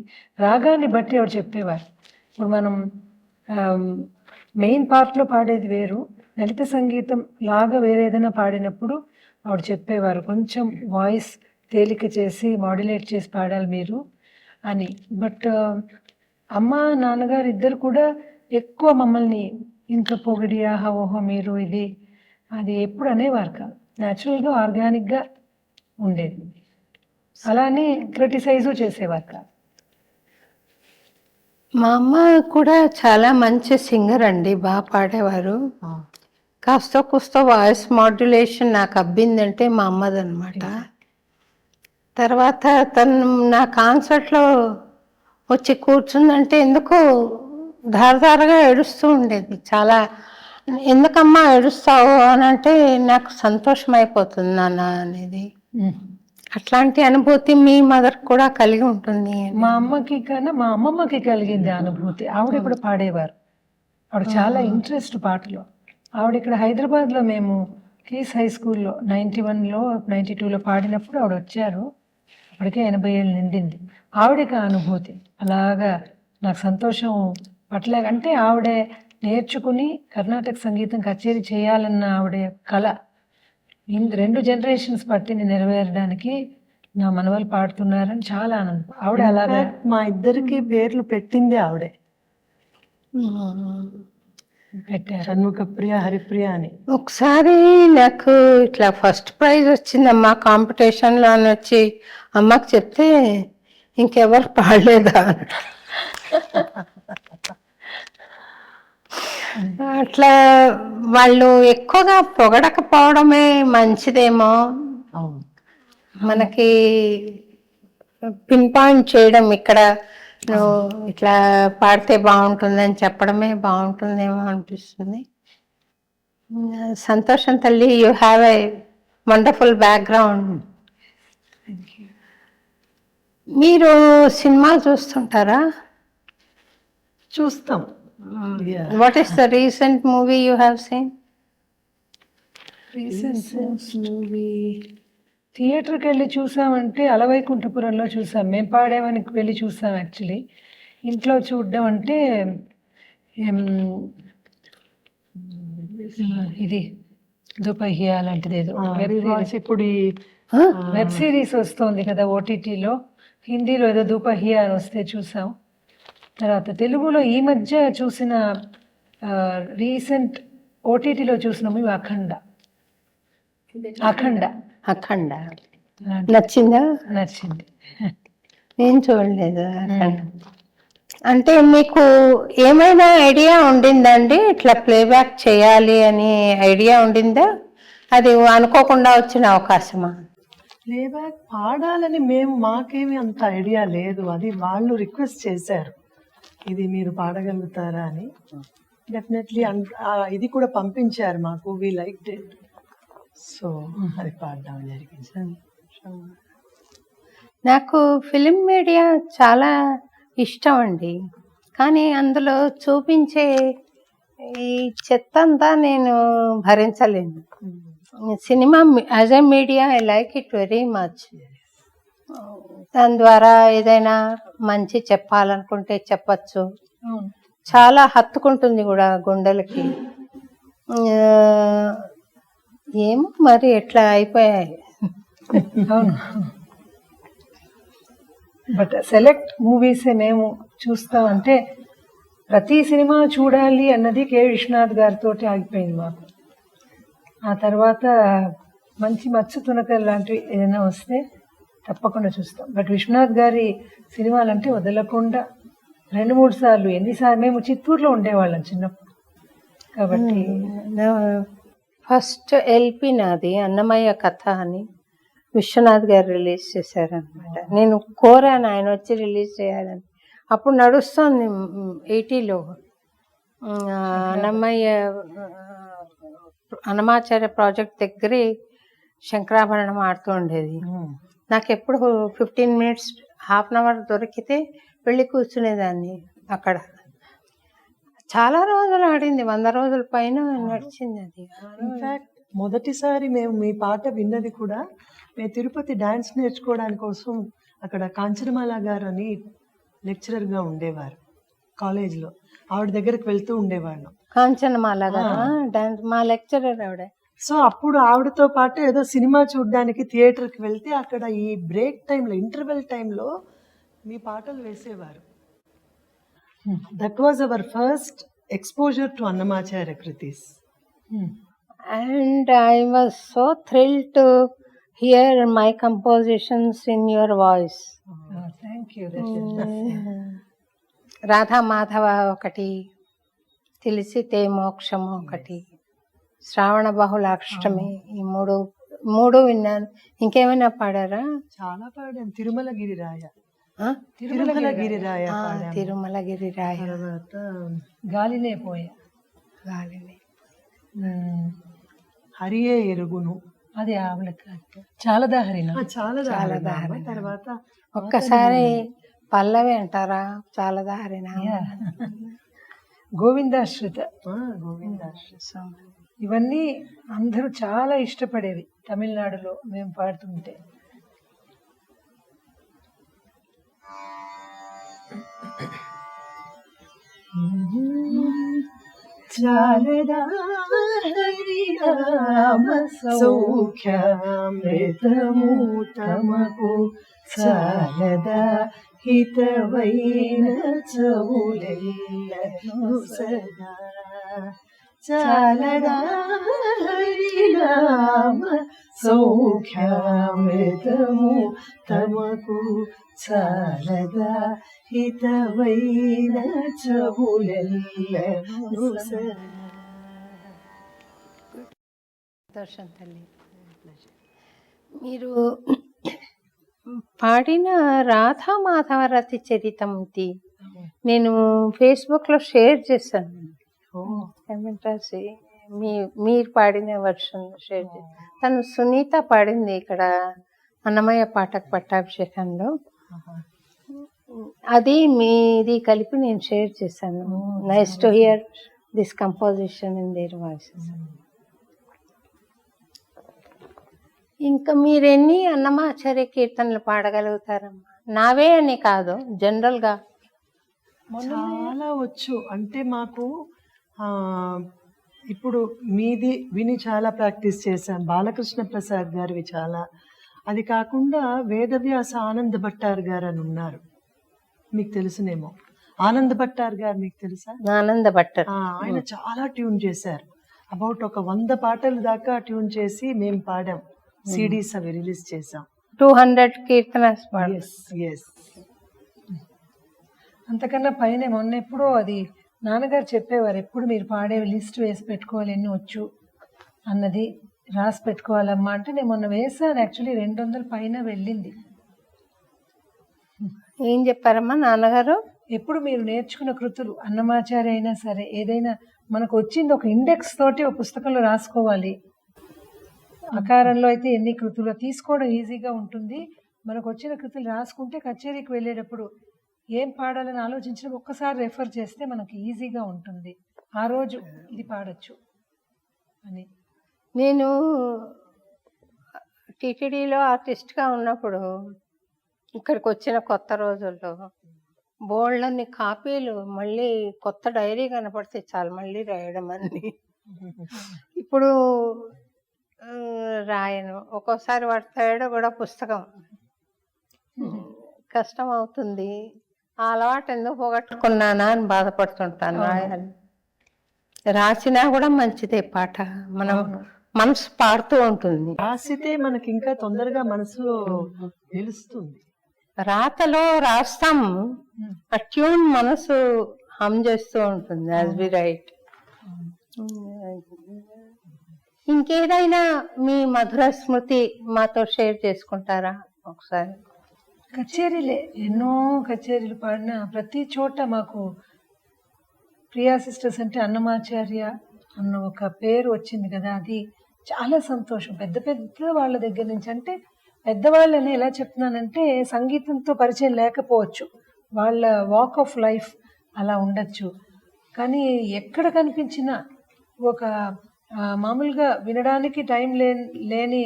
రాగాన్ని బట్టి ఆవిడ చెప్పేవారు. ఇప్పుడు మనం మెయిన్ పార్ట్లో పాడేది వేరు, లలిత సంగీతం లాగా వేరే ఏదైనా పాడినప్పుడు ఆవిడ చెప్పేవారు కొంచెం వాయిస్ తేలిక చేసి మాడ్యులేట్ చేసి పాడాలి మీరు అని. బట్ అమ్మ నాన్నగారు ఇద్దరు కూడా ఎక్కువ మమ్మల్ని ఇంకా పొగిడి ఆహా ఓహో మీరు ఇది అది ఎప్పుడు అనేవారు కాదు, న్యాచురల్గా ఆర్గానిక్గా ఉండేది. అలానే క్రిటిసైజు చేసేవారు కాదు. మా అమ్మ కూడా చాలా మంచి సింగర్ అండి, బాగా పాడేవారు. కాస్త కూస్త వాయిస్ మాడ్యులేషన్ నాకు అబ్బిందంటే మా అమ్మదనమాట. తర్వాత తను నా కాన్సర్ట్లో వచ్చి కూర్చుందంటే ఎందుకో ధారధారగా ఏడుస్తూ ఉండేది. చాలా ఎందుకమ్మా ఏడుస్తావు అని అంటే నాకు సంతోషం అయిపోతుంది నాన్న అనేది. అట్లాంటి అనుభూతి మీ మదర్ కూడా కలిగి ఉంటుంది? మా అమ్మకి కన్నా మా అమ్మమ్మకి కలిగింది అనుభూతి. ఆవిడ ఇప్పుడు పాడేవారు, ఆవిడ చాలా ఇంట్రెస్ట్ పాటలో. ఆవిడ ఇక్కడ హైదరాబాద్లో మేము కీస్ హై స్కూల్లో 91లో 92లో పాడినప్పుడు ఆవిడ వచ్చారు. అప్పటికే 80 ఏళ్ళు నిండింది. ఆవిడకి అనుభూతి అలాగా నాకు సంతోషం పట్టలేక, అంటే ఆవిడే నేర్చుకుని కర్ణాటక సంగీతం కచేరీ చేయాలన్న ఆవిడ కళ 2 జనరేషన్స్ పట్టింది నెరవేరడానికి. నా మనవలు పాడుతున్నారని చాలా ఆనందం. ఆవిడ అలాగా మా ఇద్దరికి పేర్లు పెట్టిందే ఆవిడే, పెట్టారు. షణ్ముఖప్రియ, హరిప్రియ అని. ఒకసారి నాకు ఇట్లా ఫస్ట్ ప్రైజ్ వచ్చిందమ్మా కాంపిటీషన్లో అని వచ్చి అమ్మకి చెప్తే ఇంకెవరు పాడలేదా అట్లా వాళ్ళు ఎక్కువగా పొగడకపోవడమే మంచిదేమో. అవును, మనకి పిన్ పాయింట్ చేయడం, ఇక్కడ నువ్వు ఇట్లా పాడితే బాగుంటుందని చెప్పడమే బాగుంటుందేమో అనిపిస్తుంది. సంతోషం తల్లి, you have a wonderful background. మీరు సినిమాలు చూస్తుంటారా? చూస్తాం. What is the recent movie you have seen? Movie థియేటర్కి వెళ్ళి చూసామంటే అలవైకుంఠపురంలో చూసాం. మేము పాడేమని వెళ్ళి చూసాం. యాక్చువల్లీ ఇంట్లో చూడడం అంటే ఇది దుపహియా లాంటిది ఏదో ఇప్పుడు వెబ్ సిరీస్ వస్తుంది కదా ఓటీటీలో, హిందీలో ఏదో దుపహియా అని వస్తే చూసాం. తర్వాత తెలుగులో ఈ మధ్య చూసిన రీసెంట్ ఓటీటీలో చూసిన మూవీ అఖండ. అఖండ నచ్చిందా? నచ్చింది. నేను చూడలేదు అఖండ. అంటే మీకు ఏమైనా ఐడియా ఉండిందండి ఇట్లా ప్లేబ్యాక్ చేయాలి అని ఐడియా ఉండిందా? అది అనుకోకుండా వచ్చిన అవకాశమా? ప్లేబ్యాక్ పాడాలని మాకేమీ అంత ఐడియా లేదు. అది వాళ్ళు రిక్వెస్ట్ చేశారు, ఇది మీరు పాడగలుగుతారా అని. డెఫినెట్లీ ఇది కూడా పంపించారు మాకు, వి లైక్డ్ ఇట్. సో అది పాడడం జరిగింది. నాకు ఫిలిం మీడియా చాలా ఇష్టం అండి, కానీ అందులో చూపించే ఈ చెత్త అంతా నేను భరించలేను. Cinema as a media I like it very much. దాని ద్వారా ఏదైనా మంచి చెప్పాలనుకుంటే చెప్పచ్చు. చాలా హత్తుకుంటుంది కూడా గుండెలకి. ఏమో మరి ఎట్లా అయిపోయాయి. అవును, బట్ సెలెక్ట్ మూవీసే మేము చూస్తాం. అంటే ప్రతి సినిమా చూడాలి అన్నది కె విశ్వనాథ్ గారితో ఆగిపోయింది మాకు. ఆ తర్వాత మంచి మత్స్య తునకలు లాంటివి ఏదైనా వస్తే తప్పకుండా చూస్తాం. బట్ విశ్వనాథ్ గారి సినిమాలంటే వదలకుండా 2-3 సార్లు, ఎన్నిసార్లు. మేము చిత్తూరులో ఉండేవాళ్ళం చిన్నప్పుడు కాబట్టి. ఫస్ట్ ఎల్పి నాది అన్నమయ్య కథ అని విశ్వనాథ్ గారు రిలీజ్ చేశారనమాట. నేను కోరాను ఆయన వచ్చి రిలీజ్ చేయాలని. అప్పుడు నడుస్తుంది 80లో అన్నమాచార్య ప్రాజెక్ట్ దగ్గరే శంకరాభరణం ఆడుతూ ఉండేది. నాకు ఎప్పుడు 15 minutes, ½ an hour దొరికితే వెళ్ళి కూర్చునేదాన్ని అక్కడ. చాలా రోజులు ఆడింది, 100 రోజుల పైన నడిచింది అది. ఇన్ఫాక్ట్ మొదటిసారి మేము మీ పాట విన్నది కూడా, మేము తిరుపతి డాన్స్ నేర్చుకోవడానికి కోసం అక్కడ కాంచనమాల గారు అని లెక్చరర్గా ఉండేవారు కాలేజ్లో. ఆవిడ దగ్గరికి వెళ్తూ ఉండేవాళ్ళం. కాంచనమాల గారు డాన్స్ మా లెక్చరర్ ఆవిడ. సో అప్పుడు ఆవిడతో పాటు ఏదో సినిమా చూడడానికి థియేటర్కి వెళ్తే అక్కడ ఈ బ్రేక్ టైంలో, ఇంటర్వెల్ టైంలో మీ పాటలు వేసేవారు. That was our first exposure to Annamacharya kritis. And I was so thrilled to hear my compositions in your voice. Thank you. Radha Madhava ఒకటి, తెలిసితే మోక్షము ఒకటి, శ్రావణ బహుళాష్టమి, ఈ మూడు విన్నాను. ఇంకేమైనా పాడారా? చాలా పాడాను. తిరుమల గిరిరాయ తిరుమల గిరిరాయ, తర్వాత గాలినే పోయా, గాలిని, హరియే ఎరుగును, అది ఆవిడకి చాలా దాహరిన. చాలా తర్వాత ఒక్కసారి పల్లవి అంటారా? చాలా దారిన, గోవిందాశ్రిత. గోవిందాశ్రిత ఇవన్నీ అందరూ చాలా ఇష్టపడేవి తమిళనాడులో మేము పాడుతుంటే. చాలదా హరినామ సౌఖ్యామృతము తమకు చాలదా హితవైన చవులెల్లను సదా చాలదా హరినామ సౌఖ్యామృతము తమకు చాలదా హితవైన చవులెల్లను సదా. సంతోషం తల్లి. మీరు పాడిన రాధా మాధవరతి చరితంతి నేను ఫేస్బుక్లో షేర్ చేశాను. ఏమంటారు మీరు పాడిన వర్షన్ షేర్ చేశాను. తను సునీత పాడింది ఇక్కడ అన్నమయ్య పాటకు పట్టాభిషేకంలో. అది మీది కలిపి నేను షేర్ చేశాను. Nice to hear this composition in there voices. ఇంకా మీరెన్ని అన్నమాచార్య కీర్తనలు పాడగలుగుతారమ్మా? నావే అని కాదు, జనరల్గా చాలా వచ్చు. అంటే మాకు ఇప్పుడు మీది విని చాలా ప్రాక్టీస్ చేశాం. బాలకృష్ణ ప్రసాద్ గారివి చాలా. అది కాకుండా వేదవ్యాస ఆనంద్ భట్టార్ గారు అని ఉన్నారు, మీకు తెలుసునేమో. ఆనంద్ భట్టార్ గారు మీకు తెలుసా? ఆనంద భట్టర్. ఆయన చాలా ట్యూన్ చేశారు. అబౌట్ ఒక 100 పాటలు దాకా ట్యూన్ చేసి మేము పాడాం. సిడీస్ అవి రిలీజ్ చేసాం. 200 కీర్తనస్ పాడు. అంతకన్నా పైన మొన్న ఎప్పుడో అది నాన్నగారు చెప్పేవారు, ఎప్పుడు మీరు పాడే లిస్ట్ వేసి పెట్టుకోవాలి, ఎన్ని వచ్చు అన్నది రాసి పెట్టుకోవాలమ్మా అంటే నేను మొన్న వేసాను. యాక్చువల్లీ 200 పైన వెళ్ళింది. ఏం చెప్పారమ్మా నాన్నగారు? ఎప్పుడు మీరు నేర్చుకున్న కృతులు అన్నమాచార్య అయినా సరే ఏదైనా మనకు వచ్చింది ఒక ఇండెక్స్ తోటి ఒక పుస్తకంలో రాసుకోవాలి. అకారంలో అయితే ఎన్ని కృతులు తీసుకోవడం ఈజీగా ఉంటుంది. మనకు వచ్చిన కృతులు రాసుకుంటే కచేరీకి వెళ్ళేటప్పుడు ఏం పాడాలని ఆలోచించడం ఒక్కసారి రెఫర్ చేస్తే మనకి ఈజీగా ఉంటుంది. ఆ రోజు ఇది పాడొచ్చు అని. నేను టీటీడీలో ఆర్టిస్ట్గా ఉన్నప్పుడు ఇక్కడికి వచ్చిన కొత్త రోజుల్లో బోల్డ్ని కాపీలు మళ్ళీ కొత్త డైరీ కనపడితే చాలు మళ్ళీ రాయడం అన్ని. ఇప్పుడు రాయను. ఒక్కోసారి వాడు తేడా కూడా పుస్తకం కష్టం అవుతుంది. ఆ అలవాటు ఎందుకు పోగొట్టుకున్నానా అని బాధపడుతుంటాను. రాయాలి, రాసినా కూడా మంచిదే పాట, మనం మనసు పాడుతూ ఉంటుంది. రాసితే మనకి ఇంకా తొందరగా మనసులో తెలుస్తుంది. రాతలో రాస్తాము, ఆ ట్యూన్ మనసు హమ్ చేస్తూ ఉంటుంది యాజ్ వి రైట్. ఇంకేదైనా మీ మధుర స్మృతి మాతో షేర్ చేసుకుంటారా ఒకసారి? కచేరీలే, ఎన్నో కచేరీలు పాడిన ప్రతి చోట మాకు ప్రియా సిస్టర్స్ అంటే అన్నమాచార్య అన్న ఒక పేరు వచ్చింది కదా, అది చాలా సంతోషం. పెద్ద పెద్ద వాళ్ళ దగ్గర నుంచి, అంటే పెద్దవాళ్ళని ఎలా చెప్తున్నానంటే సంగీతంతో పరిచయం లేకపోవచ్చు, వాళ్ళ వాక్ ఆఫ్ లైఫ్ అలా ఉండొచ్చు. కానీ ఎక్కడ కనిపించినా ఒక మామూలుగా వినడానికి టైం లేని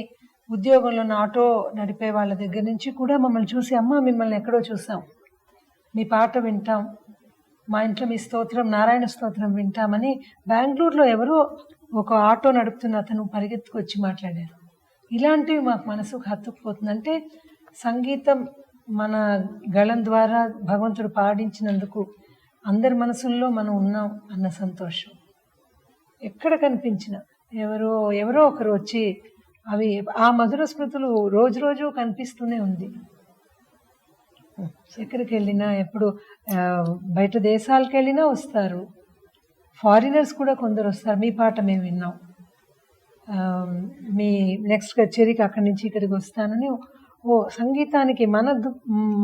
ఉద్యోగంలో ఆటో నడిపే వాళ్ళ దగ్గర నుంచి కూడా మమ్మల్ని చూసి, అమ్మ మిమ్మల్ని ఎక్కడో చూసాం, మీ పాట వింటాం, మా ఇంట్లో మీ స్తోత్రం నారాయణ స్తోత్రం వింటామని బెంగళూరులో ఎవరో ఒక ఆటో నడుపుతున్న అతను పరిగెత్తుకొచ్చి మాట్లాడారు. ఇలాంటివి మాకు మనసుకు హత్తుకుపోతుంది. అంటే సంగీతం మన గళం ద్వారా భగవంతుడు పాడించినందుకు అందరి మనసుల్లో మనం ఉన్నాం అన్న సంతోషం. ఎక్కడ కనిపించినా ఎవరో ఒకరు వచ్చి అవి ఆ మధుర స్మృతులు రోజు రోజు కనిపిస్తూనే ఉంది. ఎక్కడికి వెళ్ళినా, ఎప్పుడు బయట దేశాలకు వెళ్ళినా వస్తారు, ఫారినర్స్ కూడా కొందరు వస్తారు, మీ పాట మేము విన్నాం, మీ నెక్స్ట్ కచేరీకి అక్కడి నుంచి ఇక్కడికి వస్తానని. ఓ సంగీతానికి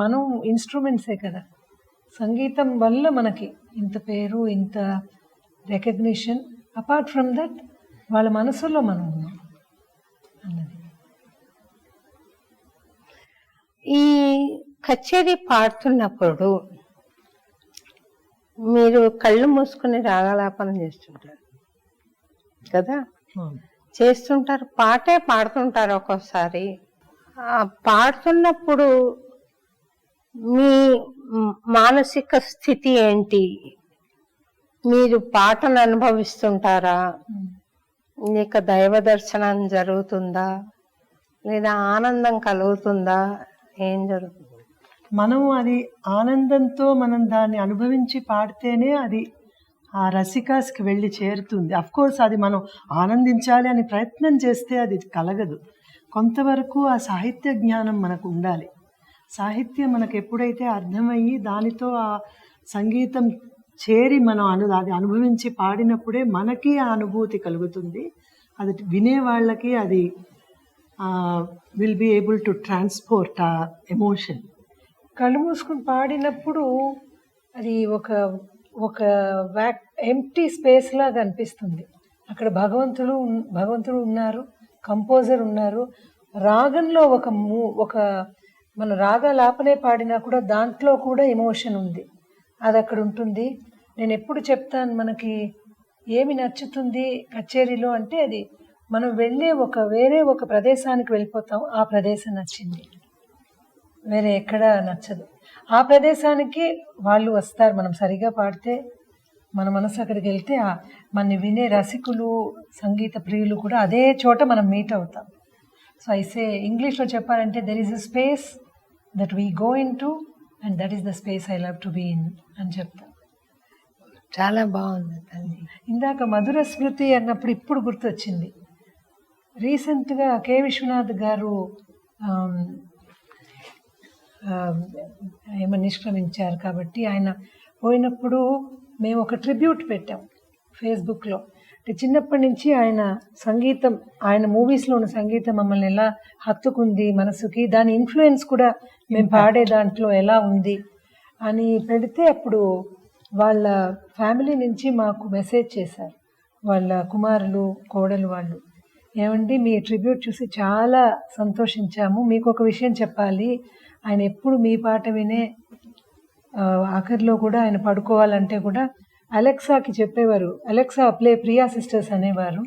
మనం ఇన్స్ట్రుమెంట్సే కదా, సంగీతం వల్ల మనకి ఇంత పేరు, ఇంత రికగ్నిషన్. అపార్ట్ ఫ్రమ్ దట్ వాళ్ళ మనసులో మనం ఉన్నాం అన్నది. ఈ కచేరీ పాడుతున్నప్పుడు మీరు కళ్ళు మూసుకుని రాగలాపనం చేస్తుంటారు కదా, చేస్తుంటారు, పాటే పాడుతుంటారు ఒక్కోసారి. పాడుతున్నప్పుడు మీ మానసిక స్థితి ఏంటి? మీరు పాటను అనుభవిస్తుంటారా, నీకు దైవ దర్శనం జరుగుతుందా, లేదా ఆనందం కలుగుతుందా, ఏం జరుగుతుంది? మనం అది ఆనందంతో మనం దాన్ని అనుభవించి పాడితేనే అది ఆ రసికాస్కి వెళ్ళి చేరుతుంది. కోర్స్ అది మనం ఆనందించాలి అని ప్రయత్నం చేస్తే అది కలగదు. కొంతవరకు ఆ సాహిత్య జ్ఞానం మనకు ఉండాలి. సాహిత్యం మనకు ఎప్పుడైతే అర్థమయ్యి దానితో ఆ సంగీతం చేరి మనం అది అనుభవించి పాడినప్పుడే మనకి ఆ అనుభూతి కలుగుతుంది. అది వినే వాళ్ళకి అది will be able to transport ఆ ఎమోషన్. కళ్ళు మూసుకుని పాడినప్పుడు అది ఒక ఒక ఎంప్టీ స్పేస్ లాగా అనిపిస్తుంది. అక్కడ భగవంతుడు ఉన్నారు, కంపోజర్ ఉన్నారు. రాగంలో ఒక మన రాగాలాపనే పాడినా కూడా దాంట్లో కూడా ఎమోషన్ ఉంది, అది అక్కడ ఉంటుంది. నేను ఎప్పుడు చెప్తాను, మనకి ఏమి నచ్చుతుంది కచేరీలో అంటే అది మనం వెళ్ళే వేరే ఒక ప్రదేశానికి వెళ్ళిపోతాం. ఆ ప్రదేశం నచ్చింది, వేరే ఎక్కడ నచ్చదు. ఆ ప్రదేశానికి వాళ్ళు వస్తారు. మనం సరిగా పాడితే మన మనసు అక్కడికి వెళ్తే మన వినే రసికులు, సంగీత ప్రియులు కూడా అదే చోట మనం మీట్ అవుతాం. సో ఐసే ఇంగ్లీష్లో చెప్పాలంటే there is a space that we go into and that is the space I love to be in అని చెప్తాం. చాలా బాగుంది తల్లి. ఇందాక మధుర స్మృతి అన్నప్పుడు ఇప్పుడు గుర్తొచ్చింది. రీసెంట్గా కె విశ్వనాథ్ గారు ఏమో నిష్క్రమించారు కాబట్టి ఆయన పోయినప్పుడు మేము ఒక ట్రిబ్యూట్ పెట్టాం ఫేస్బుక్లో. అంటే చిన్నప్పటి నుంచి ఆయన సంగీతం, ఆయన మూవీస్లో ఉన్న సంగీతం మమ్మల్ని ఎలా హత్తుకుంది మనసుకి, దాని ఇన్ఫ్లుయెన్స్ కూడా మేము పాడే దాంట్లో ఎలా ఉంది అని పెడితే అప్పుడు వాళ్ళ ఫ్యామిలీ నుంచి మాకు మెసేజ్ చేశారు, వాళ్ళ కుమారులు కోడలు వాళ్ళు. ఏమండి, మీ ట్రిబ్యూట్ చూసి చాలా సంతోషించాము, మీకు ఒక విషయం చెప్పాలి. ఆయన ఎప్పుడు మీ పాట వినే ఆఖరిలో కూడా ఆయన పడుకోవాలంటే కూడా అలెక్సాకి చెప్పేవారు, అలెక్సా ప్లే ప్రియా సిస్టర్స్ అనేవారు.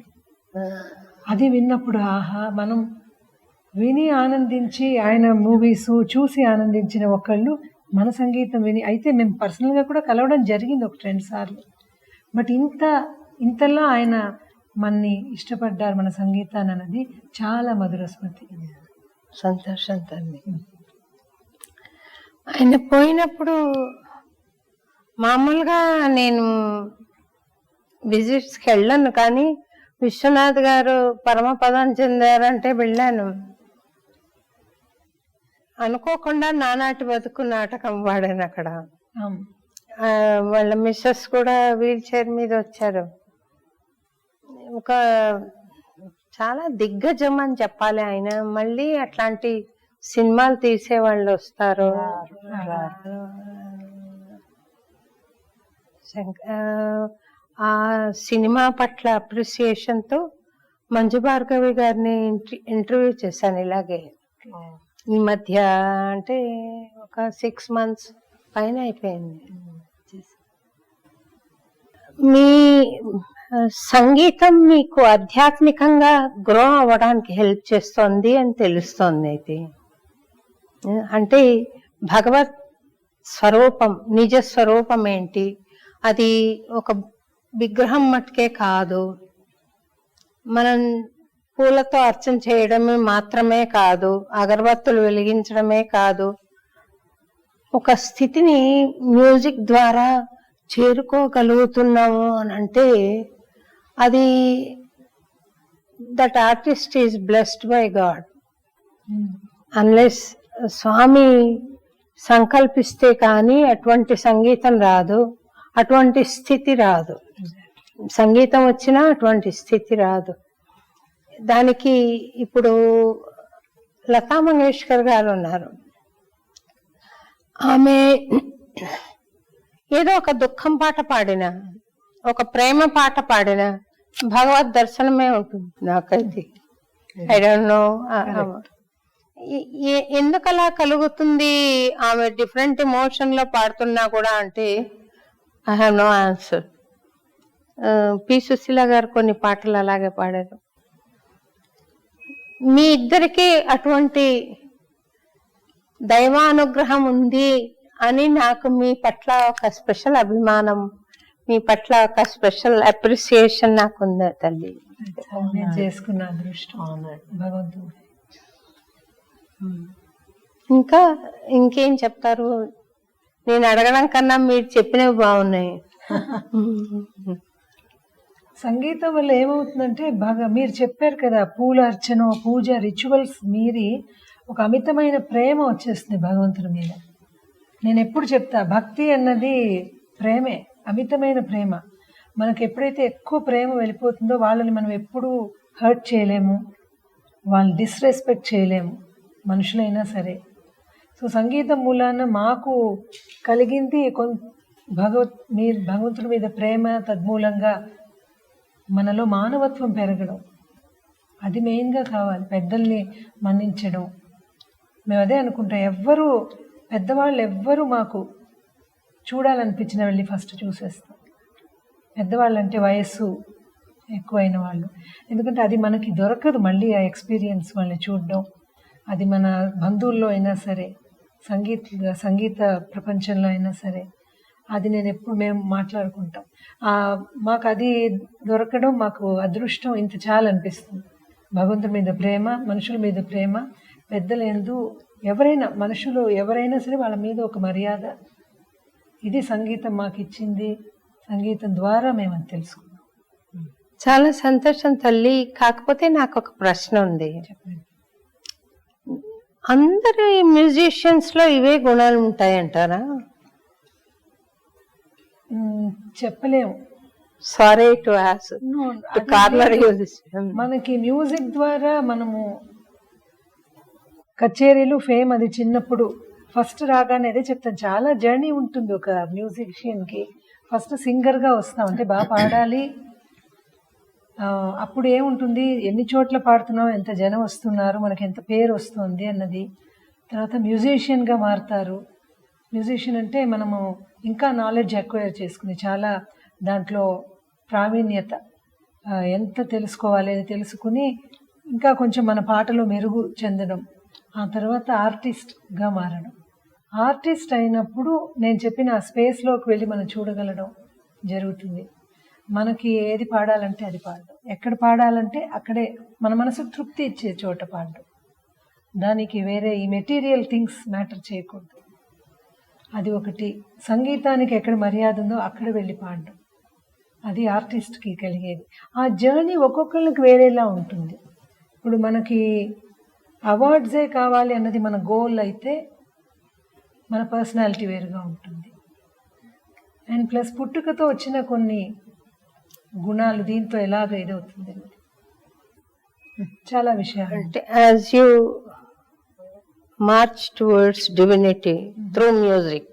అది విన్నప్పుడు ఆహా, మనం విని ఆనందించి ఆయన మూవీస్ చూసి ఆనందించిన ఒకళ్ళు మన సంగీతం విని. అయితే మేము పర్సనల్గా కూడా కలవడం జరిగింది ఒక 2 సార్లు. బట్ ఇంతలా ఆయన మనని ఇష్టపడ్డారు, మన సంగీతాన్ని అన్నది చాలా మధుర స్మృతి. సంతోషం తల్లి. ఆయన పోయినప్పుడు మామూలుగా నేను విజిట్స్కి వెళ్ళాను, కానీ విశ్వనాథ్ గారు పరమపదం చెందారంటే వెళ్ళాను. అనుకోకుండా నానాటి బతుకు నాటకం వాడాను అక్కడ. వాళ్ళ మిస్సెస్ కూడా వీల్ చైర్ మీద వచ్చారు. ఒక చాలా దిగ్గజం అని చెప్పాలి ఆయన. మళ్ళీ అట్లాంటి సినిమాలు తీసే వాళ్ళు వస్తారు. ఆ సినిమా పట్ల అప్రిసియేషన్తో మంజు భార్గవి గారిని ఇంటర్వ్యూ చేశాను ఇలాగే. ఈ మధ్య అంటే ఒక 6 months పైన అయిపోయింది. మీ సంగీతం మీకు ఆధ్యాత్మికంగా గ్రో అవ్వడానికి హెల్ప్ చేస్తుంది అని తెలుస్తోంది. అయితే అంటే భగవత్ స్వరూపం, నిజ స్వరూపం ఏంటి, అది ఒక విగ్రహం మట్టుకే కాదు, మనం పూలతో అర్చన చేయడమే మాత్రమే కాదు, అగరబత్తులు వెలిగించడమే కాదు, ఒక స్థితిని మ్యూజిక్ ద్వారా చేరుకోగలుగుతున్నాము అని అంటే అది that artist is blessed by God. Unless Swami సంకల్పిస్తే కానీ అటువంటి సంగీతం రాదు, అటువంటి స్థితి రాదు. సంగీతం వచ్చినా అటువంటి స్థితి రాదు. దానికి ఇప్పుడు లతా మంగేష్కర్ గారు ఉన్నారు. ఆమె ఏదో ఒక దుఃఖం పాట పాడినా, ఒక ప్రేమ పాట పాడినా భగవద్ దర్శనమే ఉంటుంది నాకైతే. ఐ డోంట్ నో ఎందుకు అలా కలుగుతుంది. ఆమె డిఫరెంట్ ఎమోషన్ లో పాడుతున్నా కూడా అంటే I have no answer. P Susheela గారు కొన్ని పాటలు అలాగే పాడారు. మీ ఇద్దరికి అటువంటి దైవానుగ్రహం ఉంది అని నాకు మీ పట్ల ఒక స్పెషల్ అభిమానం, మీ పట్ల ఒక స్పెషల్ అప్రిసియేషన్ నాకు ఉంది తల్లి. నేను చేసుకున్న అదృష్టం భగవంతుడు. ఇంకా ఇంకేం చెప్తారు? నేను అడగడం కన్నా మీరు చెప్పినవి బాగున్నాయి. సంగీతం వల్ల ఏమవుతుందంటే బాగా మీరు చెప్పారు కదా, పూల అర్చన, పూజ, రిచువల్స్ మీరి ఒక అమితమైన ప్రేమ వచ్చేస్తుంది భగవంతుడి మీద. నేను ఎప్పుడు చెప్తా, భక్తి అన్నది ప్రేమే, అమితమైన ప్రేమ. మనకు ఎప్పుడైతే ఎక్కువ ప్రేమ వెళ్ళిపోతుందో వాళ్ళని మనం ఎప్పుడూ హర్ట్ చేయలేము, వాళ్ళని డిస్రెస్పెక్ట్ చేయలేము, మనుషులైనా సరే. సో సంగీతం మూలాన మాకు కలిగింది మీరు భగవంతుడి మీద ప్రేమ, తద్మూలంగా మనలో మానవత్వం పెరగడం, అది మెయిన్గా కావాలి. పెద్దల్ని మన్నించడం. మేము అదే అనుకుంటాం, పెద్దవాళ్ళు ఎవ్వరూ మాకు చూడాలనిపించిన వెళ్ళి ఫస్ట్ చూసేస్తాం. పెద్దవాళ్ళు అంటే వయస్సు ఎక్కువైన వాళ్ళు, ఎందుకంటే అది మనకి దొరకదు మళ్ళీ ఆ ఎక్స్పీరియన్స్, వాళ్ళని చూడడం. అది మన బంధువుల్లో అయినా సరే, సంగీత ప్రపంచంలో అయినా సరే, అది మేము మాట్లాడుకుంటాం. మాకు అది దొరకడం మాకు అదృష్టం, ఇంత చాలు అనిపిస్తుంది. భగవంతుడి మీద ప్రేమ, మనుషుల మీద ప్రేమ, పెద్దలందు ఎవరైనా మనుషులు ఎవరైనా సరే వాళ్ళ మీద ఒక మర్యాద, ఇది సంగీతం మాకు ఇచ్చింది. సంగీతం ద్వారా మేము అది తెలుసుకున్నాం. చాలా సంతోషం తల్లి. కాకపోతే నాకు ఒక ప్రశ్న ఉంది. చెప్పండి. అందరి మ్యూజిషియన్స్ లో ఇవే గుణాలు ఉంటాయంటారా? చెప్పలేము. సారీ టు ఆస్క్, కార్నర్ మనకి మ్యూజిక్ ద్వారా మనము కచేరీలు ఫేమ్, అది చిన్నప్పుడు ఫస్ట్ రాగానే అదే చెప్తాను, చాలా జర్నీ ఉంటుంది ఒక మ్యూజిషియన్కి. ఫస్ట్ సింగర్గా వస్తాం అంటే బాగా పాడాలి. అప్పుడు ఏముంటుంది, ఎన్ని చోట్ల పాడుతున్నాం, ఎంత జనం వస్తున్నారు, మనకి ఎంత పేరు వస్తుంది అన్నది. తర్వాత మ్యూజిషియన్గా మారుతారు. మ్యూజిషియన్ అంటే మనము ఇంకా నాలెడ్జ్ ఎక్వైర్ చేసుకుని, చాలా దాంట్లో ప్రావీణ్యత, ఎంత తెలుసుకోవాలి అని తెలుసుకుని ఇంకా కొంచెం మన పాటలో మెరుగు చెందడం. ఆ తర్వాత ఆర్టిస్ట్గా మారడం. ఆర్టిస్ట్ అయినప్పుడు నేను చెప్పిన ఆ స్పేస్లోకి వెళ్ళి మనం చూడగలడం జరుగుతుంది. మనకి ఏది పాడాలంటే అది పాడడం, ఎక్కడ పాడాలంటే అక్కడే, మన మనసుకు తృప్తి ఇచ్చే చోట పాడడం. దానికి వేరే ఈ మెటీరియల్ థింగ్స్ మ్యాటర్ చేయకూడదు. అది ఒకటి. సంగీతానికి ఎక్కడ మర్యాద ఉందో అక్కడ వెళ్ళి పాడడం, అది ఆర్టిస్ట్కి కలిగేది. ఆ జర్నీ ఒక్కొక్కరికి వేరేలా ఉంటుంది. ఇప్పుడు మనకి అవార్డ్సే కావాలి అన్నది మన గోల్ అయితే, మన పర్సనాలిటీ వేరుగా ఉంటుంది. అండ్ ప్లస్ పుట్టుకతో వచ్చిన కొన్ని గుణాలు దీంతో ఎలాగ ఇదవుతుంది, చాలా విషయాలు. అంటే as you March towards divinity through music,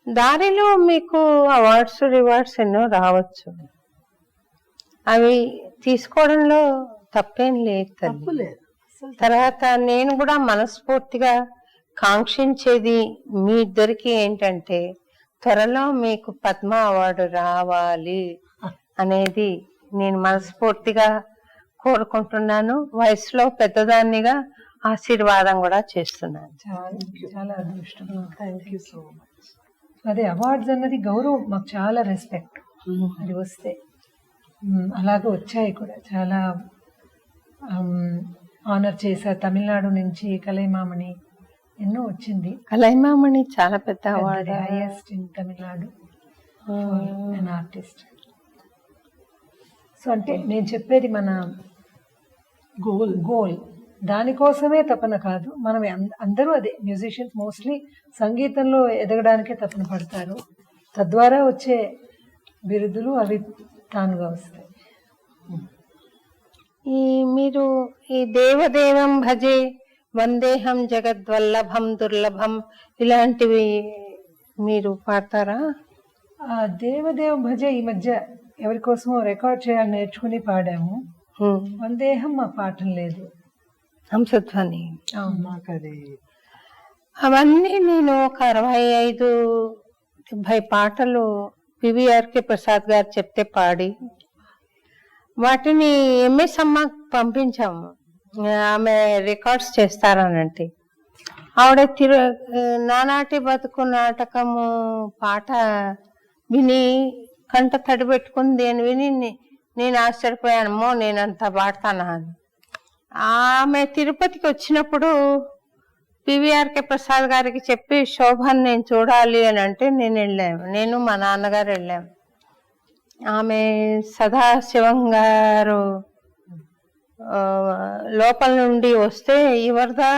దారిలో మీకు అవార్డ్స్, రివార్డ్స్ ఎన్నో రావచ్చు. అవి తీసుకోవడంలో తప్పేం లేదు తల్లి. తర్వాత నేను కూడా మనస్ఫూర్తిగా కాంక్షించేది మీ ఇద్దరికి ఏంటంటే, త్వరలో మీకు పద్మ అవార్డు రావాలి అనేది నేను మనస్ఫూర్తిగా కోరుకుంటున్నాను. వయసులో పెద్దదాన్నిగా ఆశీర్వాదం కూడా చేస్తున్నాను. చాలా అదృష్టం. Thank you so much. అదే అవార్డ్స్ అన్నది గౌరవం, మాకు చాలా రెస్పెక్ట్. అది వస్తే అలాగే వచ్చాయి కూడా, చాలా ఆనర్ చేశారు. తమిళనాడు నుంచి కలైమామణి ఎన్నో వచ్చింది. కలైమామణి చాలా పెద్ద award, highest in Tamil Nadu an artist. So అంటే నేను చెప్పేది మన గోల్ దానికోసమే తపన కాదు. మనం అందరూ అదే మ్యూజిషియన్స్ మోస్ట్లీ సంగీతంలో ఎదగడానికే తపన పడతారు. తద్వారా వచ్చే బిరుదులు అవి తానుగా వస్తాయి. మీరు ఈ దేవదేవం భజే, వందేహం జగద్వల్లభం దుర్లభం, ఇలాంటివి మీరు పాడతారా? దేవదేవ భజ ఈ మధ్య ఎవరి కోసమో రికార్డ్ చేయాలని నేర్చుకుని పాడాము. వందేహం మా పాఠం లేదు. హంసధ్వని మాకది అవన్నీ నేను ఒక 65-70 పాటలు పివిఆర్కే ప్రసాద్ గారు చెప్తే పాడి వాటిని ఎంఎస్ అమ్మకి పంపించాము. ఆమె రికార్డ్స్ చేస్తారనంటే ఆవిడ నానాటి బతుకు నాటకము పాట విని కంట తడి పెట్టుకుంది అని విని నేను ఆశ్చర్యపోయానమ్మో నేనంతా పాడతానా అని. ఆమె తిరుపతికి వచ్చినప్పుడు పివిఆర్కే ప్రసాద్ గారికి చెప్పి శోభన్ నేను చూడాలి అని అంటే నేను వెళ్ళాము, నేను మా నాన్నగారు వెళ్ళాము. ఆమె సదాశివం గారు లోపల నుండి వస్తే ఇవరదా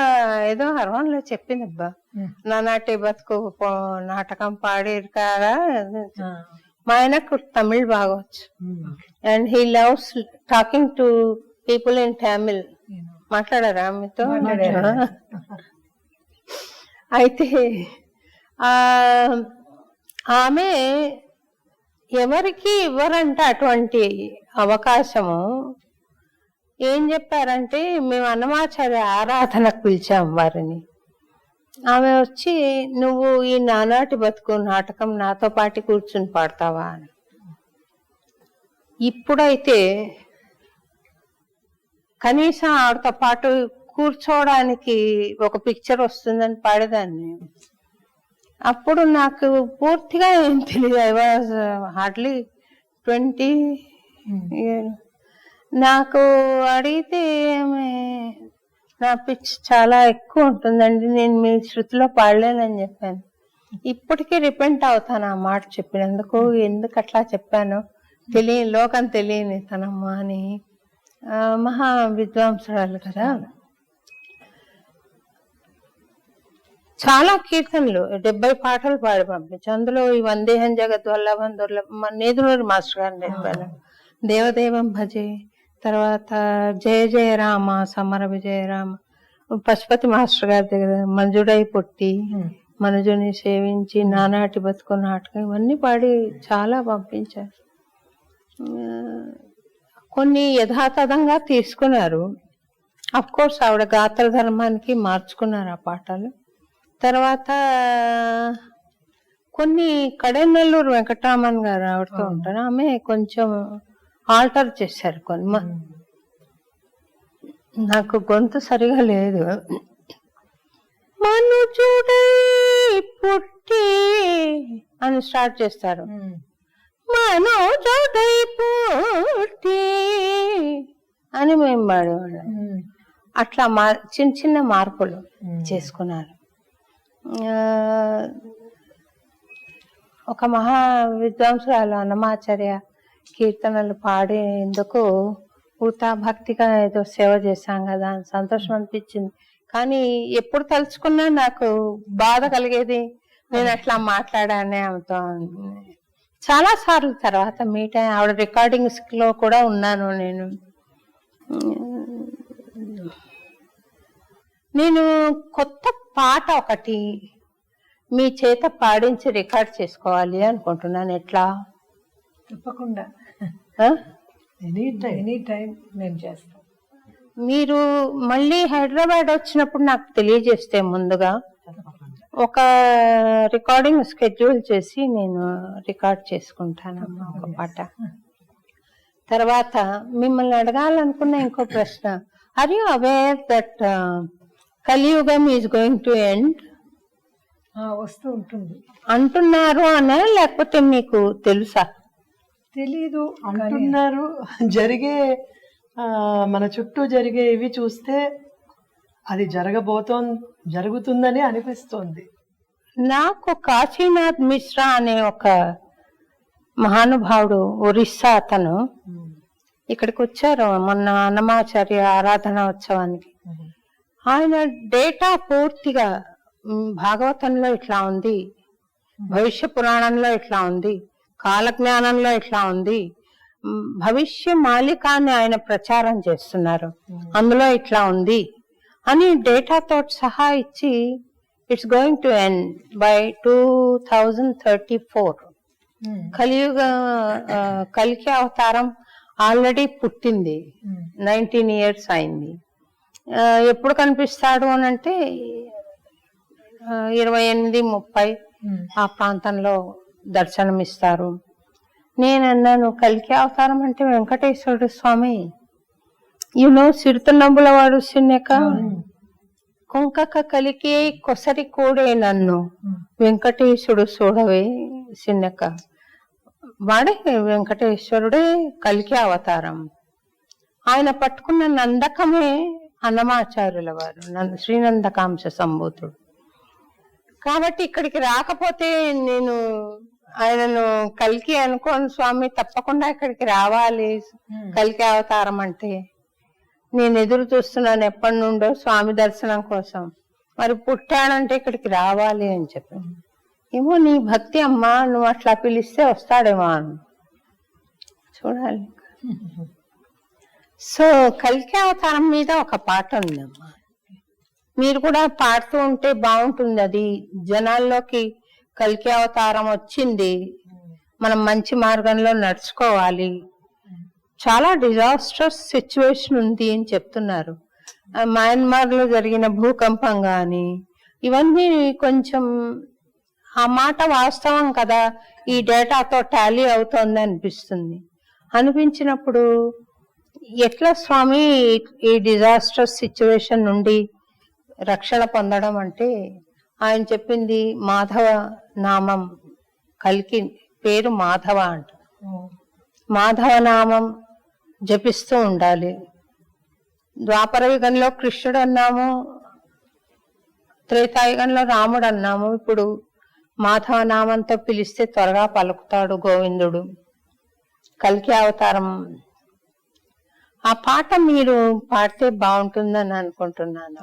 ఏదో హర్వన్లో చెప్పింది, అబ్బా నానాటి బతుకు నాటకం పాడారు కదా. మా ఆయనకు తమిళ్ బాగా వచ్చు, and he loves talking to people in Tamil. మాట్లాడారా మీతో? అయితే ఆమె ఎవరికి ఇవ్వరంట అటువంటి అవకాశము. ఏం చెప్పారంటే మేము అన్నమాచార్య ఆరాధనకు పిలిచాం వారిని. ఆమె వచ్చి నువ్వు ఈ నానాటి బతుకు నాటకం నాతో పాటు కూర్చుని పాడతావా అని. ఇప్పుడైతే కనీసం ఆవిడతో పాటు కూర్చోవడానికి ఒక పిక్చర్ వస్తుందని పాడేదాన్ని. అప్పుడు నాకు పూర్తిగా ఏం తెలియదు, ఐ వాజ్ హార్డ్లీ 20. నాకు అడిగితే నా పిచ్ చాలా ఎక్కువ ఉంటుందండి, నేను మీ శృతిలో పాడలేనని చెప్పాను. ఇప్పటికీ రిపెంట్ అవుతాను ఆ మాట చెప్పినందుకు. ఎందుకు అట్లా చెప్పాను లోకం తెలియని తనమ్మా అని. మహా విద్వాంసురాలు కదా. చాలా కీర్తనలు 70 పాటలు పాడి పంపించి, అందులో ఈ వందేహం జగత్ వల్లభం దుర్లభం నేదునూరి మాస్టర్ గారు నేర్పాను. దేవదేవం భజే, తర్వాత జయ జయ రామ సమర విజయ రామ, పశుపతి మాస్టర్ గారి దగ్గర మంజుడై పొట్టి, మనుజుని సేవించి, నానాటి బతుకు నాటకం, ఇవన్నీ పాడి చాలా పంపించారు. కొన్ని యథాతథంగా తీసుకున్నారు. అఫ్ కోర్స్ ఆవిడ గాత్ర ధర్మానికి మార్చుకున్నారు ఆ పాటలు. తర్వాత కొన్ని కడెనల్లూరు వెంకటరామన్ గారు ఆవిడతో ఉంటారు, ఆమె కొంచెం ఆల్టర్ చేశారు కొన్ని. నాకు గొంతు సరిగా లేదు. మనుజుడై పుట్టి అని స్టార్ట్ చేస్తారు, మనుజుడై పుట్టి అని మేము పాడేవాళ్ళం. అట్లా చిన్న చిన్న మార్పులు చేసుకున్నారు. ఒక మహా విద్వాంసురాలు అన్నమాచార్య కీర్తనలు పాడేందుకు పూర్తా భక్తిగా ఏదో సేవ చేశాం కదా అని సంతోషం అనిపించింది. కానీ ఎప్పుడు తలుచుకున్నా నాకు బాధ కలిగేది, నేను అట్లా మాట్లాడానే ఆమెతో. చాలా సార్లు తర్వాత మీట్ అయ్యి ఆవిడ రికార్డింగ్స్ లో కూడా ఉన్నాను నేను కొత్త పాట ఒకటి మీ చేత పాడించి రికార్డ్ చేసుకోవాలి అనుకుంటున్నాను. ఎట్లా? తప్పకుండా, ఎనీ టైం నేను చేస్తాను. మీరు మళ్ళీ హైదరాబాద్ వచ్చినప్పుడు నాకు తెలియజేస్తే ముందుగా ఒక రికార్డింగ్ స్కెడ్యూల్ చేసి నేను రికార్డ్ చేసుకుంటాను ఒక పాట. తర్వాత మిమ్మల్ని అడగాలనుకున్న ఇంకో ప్రశ్న, ఆర్ యు అవేర్ దట్ కలియుగం ఈజ్ గోయింగ్ టు ఎండ్? వస్తూ ఉంటుంది అంటున్నారు అనే, లేకపోతే మీకు తెలుసా? తెలీదు అంటున్నారు. మన చుట్టూ జరిగే ఇవి చూస్తే అది జరుగుతుందని అనిపిస్తోంది. నాకు కాశీనాథ్ మిశ్రా అనే ఒక మహానుభావుడు, ఒరిస్సా అతను, ఇక్కడికి వచ్చారు మొన్న అన్నమాచార్య ఆరాధన ఉత్సవానికి. ఆయన డేటా పూర్తిగా భాగవతంలో ఇట్లా ఉంది, భవిష్య పురాణంలో ఇట్లా ఉంది, కాలజ్ఞానంలో ఇట్లా ఉంది, భవిష్య మాలికాన్ని ఆయన ప్రచారం చేస్తున్నారు, అందులో ఇట్లా ఉంది అని డేటాతో సహా ఇచ్చి it's going to end by 2034. కలికి అవతారం ఆల్రెడీ పుట్టింది, 19 years అయింది. ఎప్పుడు కనిపిస్తాడు అని అంటే 28-30 ఆ ప్రాంతంలో దర్శనమిస్తారు. నేను అన్నాను, కలికి అవతారం అంటే వెంకటేశ్వరుడు స్వామి, సిరుతన్నబ్బుల వాడు సిన్నెక కుంకక కలికి కొసరి కూడే నన్ను వెంకటేశుడు చూడవే సిన్నెక వాడే వెంకటేశ్వరుడే కల్కి అవతారం. ఆయన పట్టుకున్న నందకమే అన్నమాచార్యుల వారు, శ్రీనందకాంశ సంభూతుడు. కాబట్టి ఇక్కడికి రాకపోతే నేను ఆయనను కల్కి అనుకోను స్వామి, తప్పకుండా ఇక్కడికి రావాలి కల్కి అవతారం అంటే. నేను ఎదురు చూస్తున్నాను ఎప్పటి నుండో స్వామి దర్శనం కోసం. మరి పుట్టాడంటే ఇక్కడికి రావాలి అని చెప్పి. ఏమో నీ భక్తి అమ్మా, నువ్వు అట్లా పిలిస్తే వస్తాడేమో అని చూడాలి. సో కల్కి అవతారం మీద ఒక పాట ఉందమ్మా, మీరు కూడా పాడుతూ ఉంటే బాగుంటుంది. అది జనాల్లోకి కల్కి అవతారం వచ్చింది, మనం మంచి మార్గంలో నడుచుకోవాలి, చాలా డిజాస్టర్స్ సిచ్యువేషన్ ఉంది అని చెప్తున్నారు. మయన్మార్ లో జరిగిన భూకంపం గాని ఇవన్నీ కొంచెం ఆ మాట వాస్తవం కదా, ఈ డేటాతో టాలీ అవుతోంది అనిపించినప్పుడు ఎట్లా స్వామి ఈ డిజాస్టర్ సిచ్యువేషన్ నుండి రక్షణ పొందడం అంటే, ఆయన చెప్పింది మాధవ నామం. కల్కి పేరు మాధవ అంట. మాధవ నామం జపిస్తూ ఉండాలి. ద్వాపర యుగంలో కృష్ణుడు అన్నాము, త్రేతాయుగంలో రాముడు అన్నాము, ఇప్పుడు మాధవ నామంతో పిలిస్తే త్వరగా పలుకుతాడు గోవిందుడు. కల్కి అవతారం ఆ పాట మీరు పాడితే బాగుంటుందని అనుకుంటున్నాను.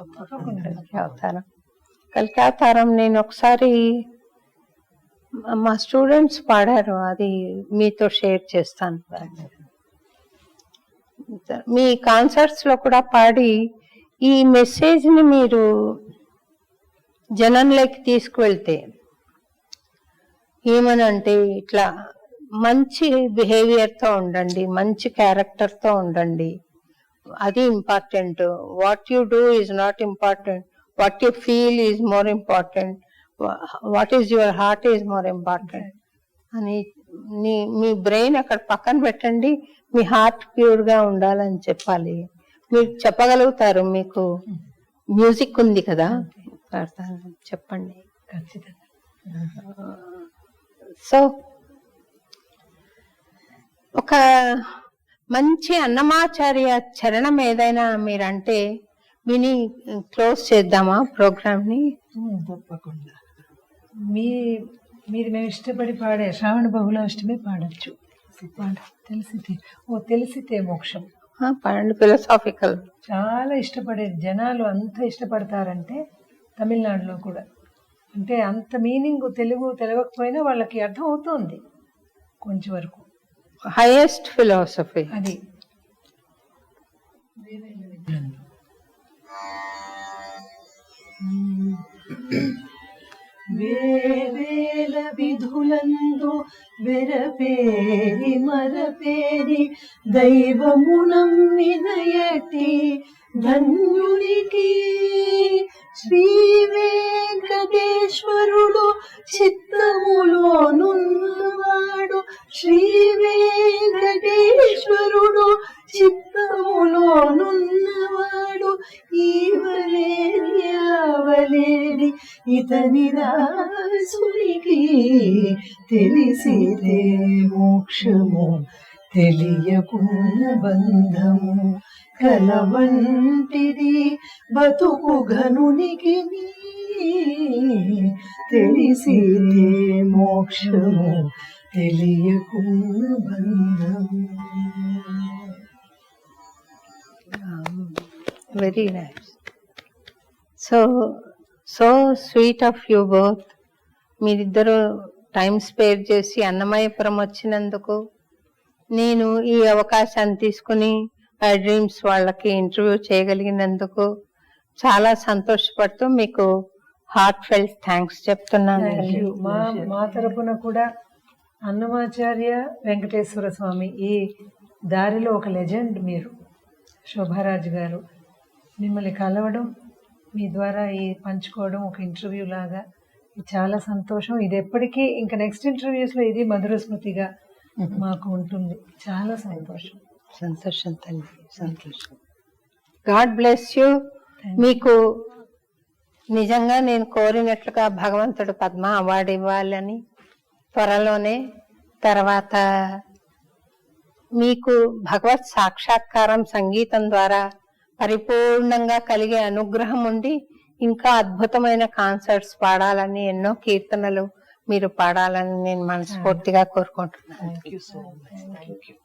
కల్కి అవతారం నేను ఒకసారి మా స్టూడెంట్స్ పాడారు, అది మీతో షేర్ చేస్తాను. మీ కాన్సర్ట్స్ లో కూడా పాడి ఈ మెసేజ్ ని మీరు జనంలోకి తీసుకువెళ్తే ఏమనంటే, ఇట్లా మంచి బిహేవియర్ తో ఉండండి, మంచి క్యారెక్టర్ తో ఉండండి, అది important. What you do is not important, what you feel is more important, what is your heart is more important అని మీ బ్రెయిన్ అక్కడ పక్కన పెట్టండి, మీ హార్ట్ ప్యూర్ గా ఉండాలని చెప్పాలి. మీరు చెప్పగలుగుతారు, మీకు మ్యూజిక్ ఉంది కదా, చెప్పండి. సో ఒక మంచి అన్నమాచార్య చరణం ఏదైనా మీరంటే విని క్లోజ్ చేద్దామా ప్రోగ్రామ్ ని? తప్పకుండా. మీరు మేము ఇష్టపడి పాడే శ్రావణ బహుళాష్టమి పాడచ్చు. తెలిసితే మోక్షం పాడండి. ఫిలాసాఫికల్ చాలా ఇష్టపడేది, జనాలు అంత ఇష్టపడతారంటే తమిళనాడులో కూడా. అంటే అంత మీనింగ్ తెలియకపోయినా వాళ్ళకి అర్థం అవుతుంది కొంచెం వరకు. హైయెస్ట్ ఫిలాసఫీ అది. వేవేల విధులందు వెరపేరి మరపేరి దైవమునమ్మినయటి ధన్యునికి శ్రీ వెంకటేశ్వరుడు చిత్తములోనున్నవాడు, శ్రీ వెంకటేశ్వరుడు చిత్తములోనున్నవాడు, ఈవలేని ఆవలేని ఇతని దాసునికి తెలిసితే మోక్షము, తెలియకున్న బంధము కలవంటిది బతుకు ఘనునికి, తెలిసితే మోక్షము, తెలియకున్న బంధము. Very nice. So sweet of you both. మీరిద్దరు టైం స్పేర్ చేసి అన్నమయ్యపురం వచ్చినందుకు, నేను ఈ అవకాశాన్ని తీసుకుని ఐ డ్రీమ్స్ వాళ్ళకి ఇంటర్వ్యూ చేయగలిగినందుకు చాలా సంతోషపడుతూ మీకు హార్ట్ ఫెల్ట్ థ్యాంక్స్ చెప్తున్నాను. మా తరపున కూడా అన్నమాచార్య వెంకటేశ్వర స్వామి ఈ దారిలో ఒక లెజెండ్. మీరు శోభారాజు గారు, మిమ్మల్ని కలవడం, మీ ద్వారా ఈ పంచుకోవడం ఒక ఇంటర్వ్యూ లాగా చాలా సంతోషం. ఇది ఎప్పటికీ ఇంకా నెక్స్ట్ ఇంటర్వ్యూస్ లో ఇది మధుర స్మృతిగా మాకు ఉంటుంది. చాలా సంతోషం. సంతోషం తల్లి, సంతోషం. God bless you. మీకు నిజంగా నేను కోరినట్లుగా భగవంతుడు పద్మ అవార్డు ఇవ్వాలని త్వరలోనే తర్వాత మీకు భగవత్ సాక్షాత్కారం సంగీతం ద్వారా పరిపూర్ణంగా కలిగే అనుగ్రహం ఉండి ఇంకా అద్భుతమైన కాన్సర్ట్స్ పాడాలని, ఎన్నో కీర్తనలు మీరు పాడాలని నేను మనస్ఫూర్తిగా కోరుకుంటున్నాను. Thank you so much. Thank you.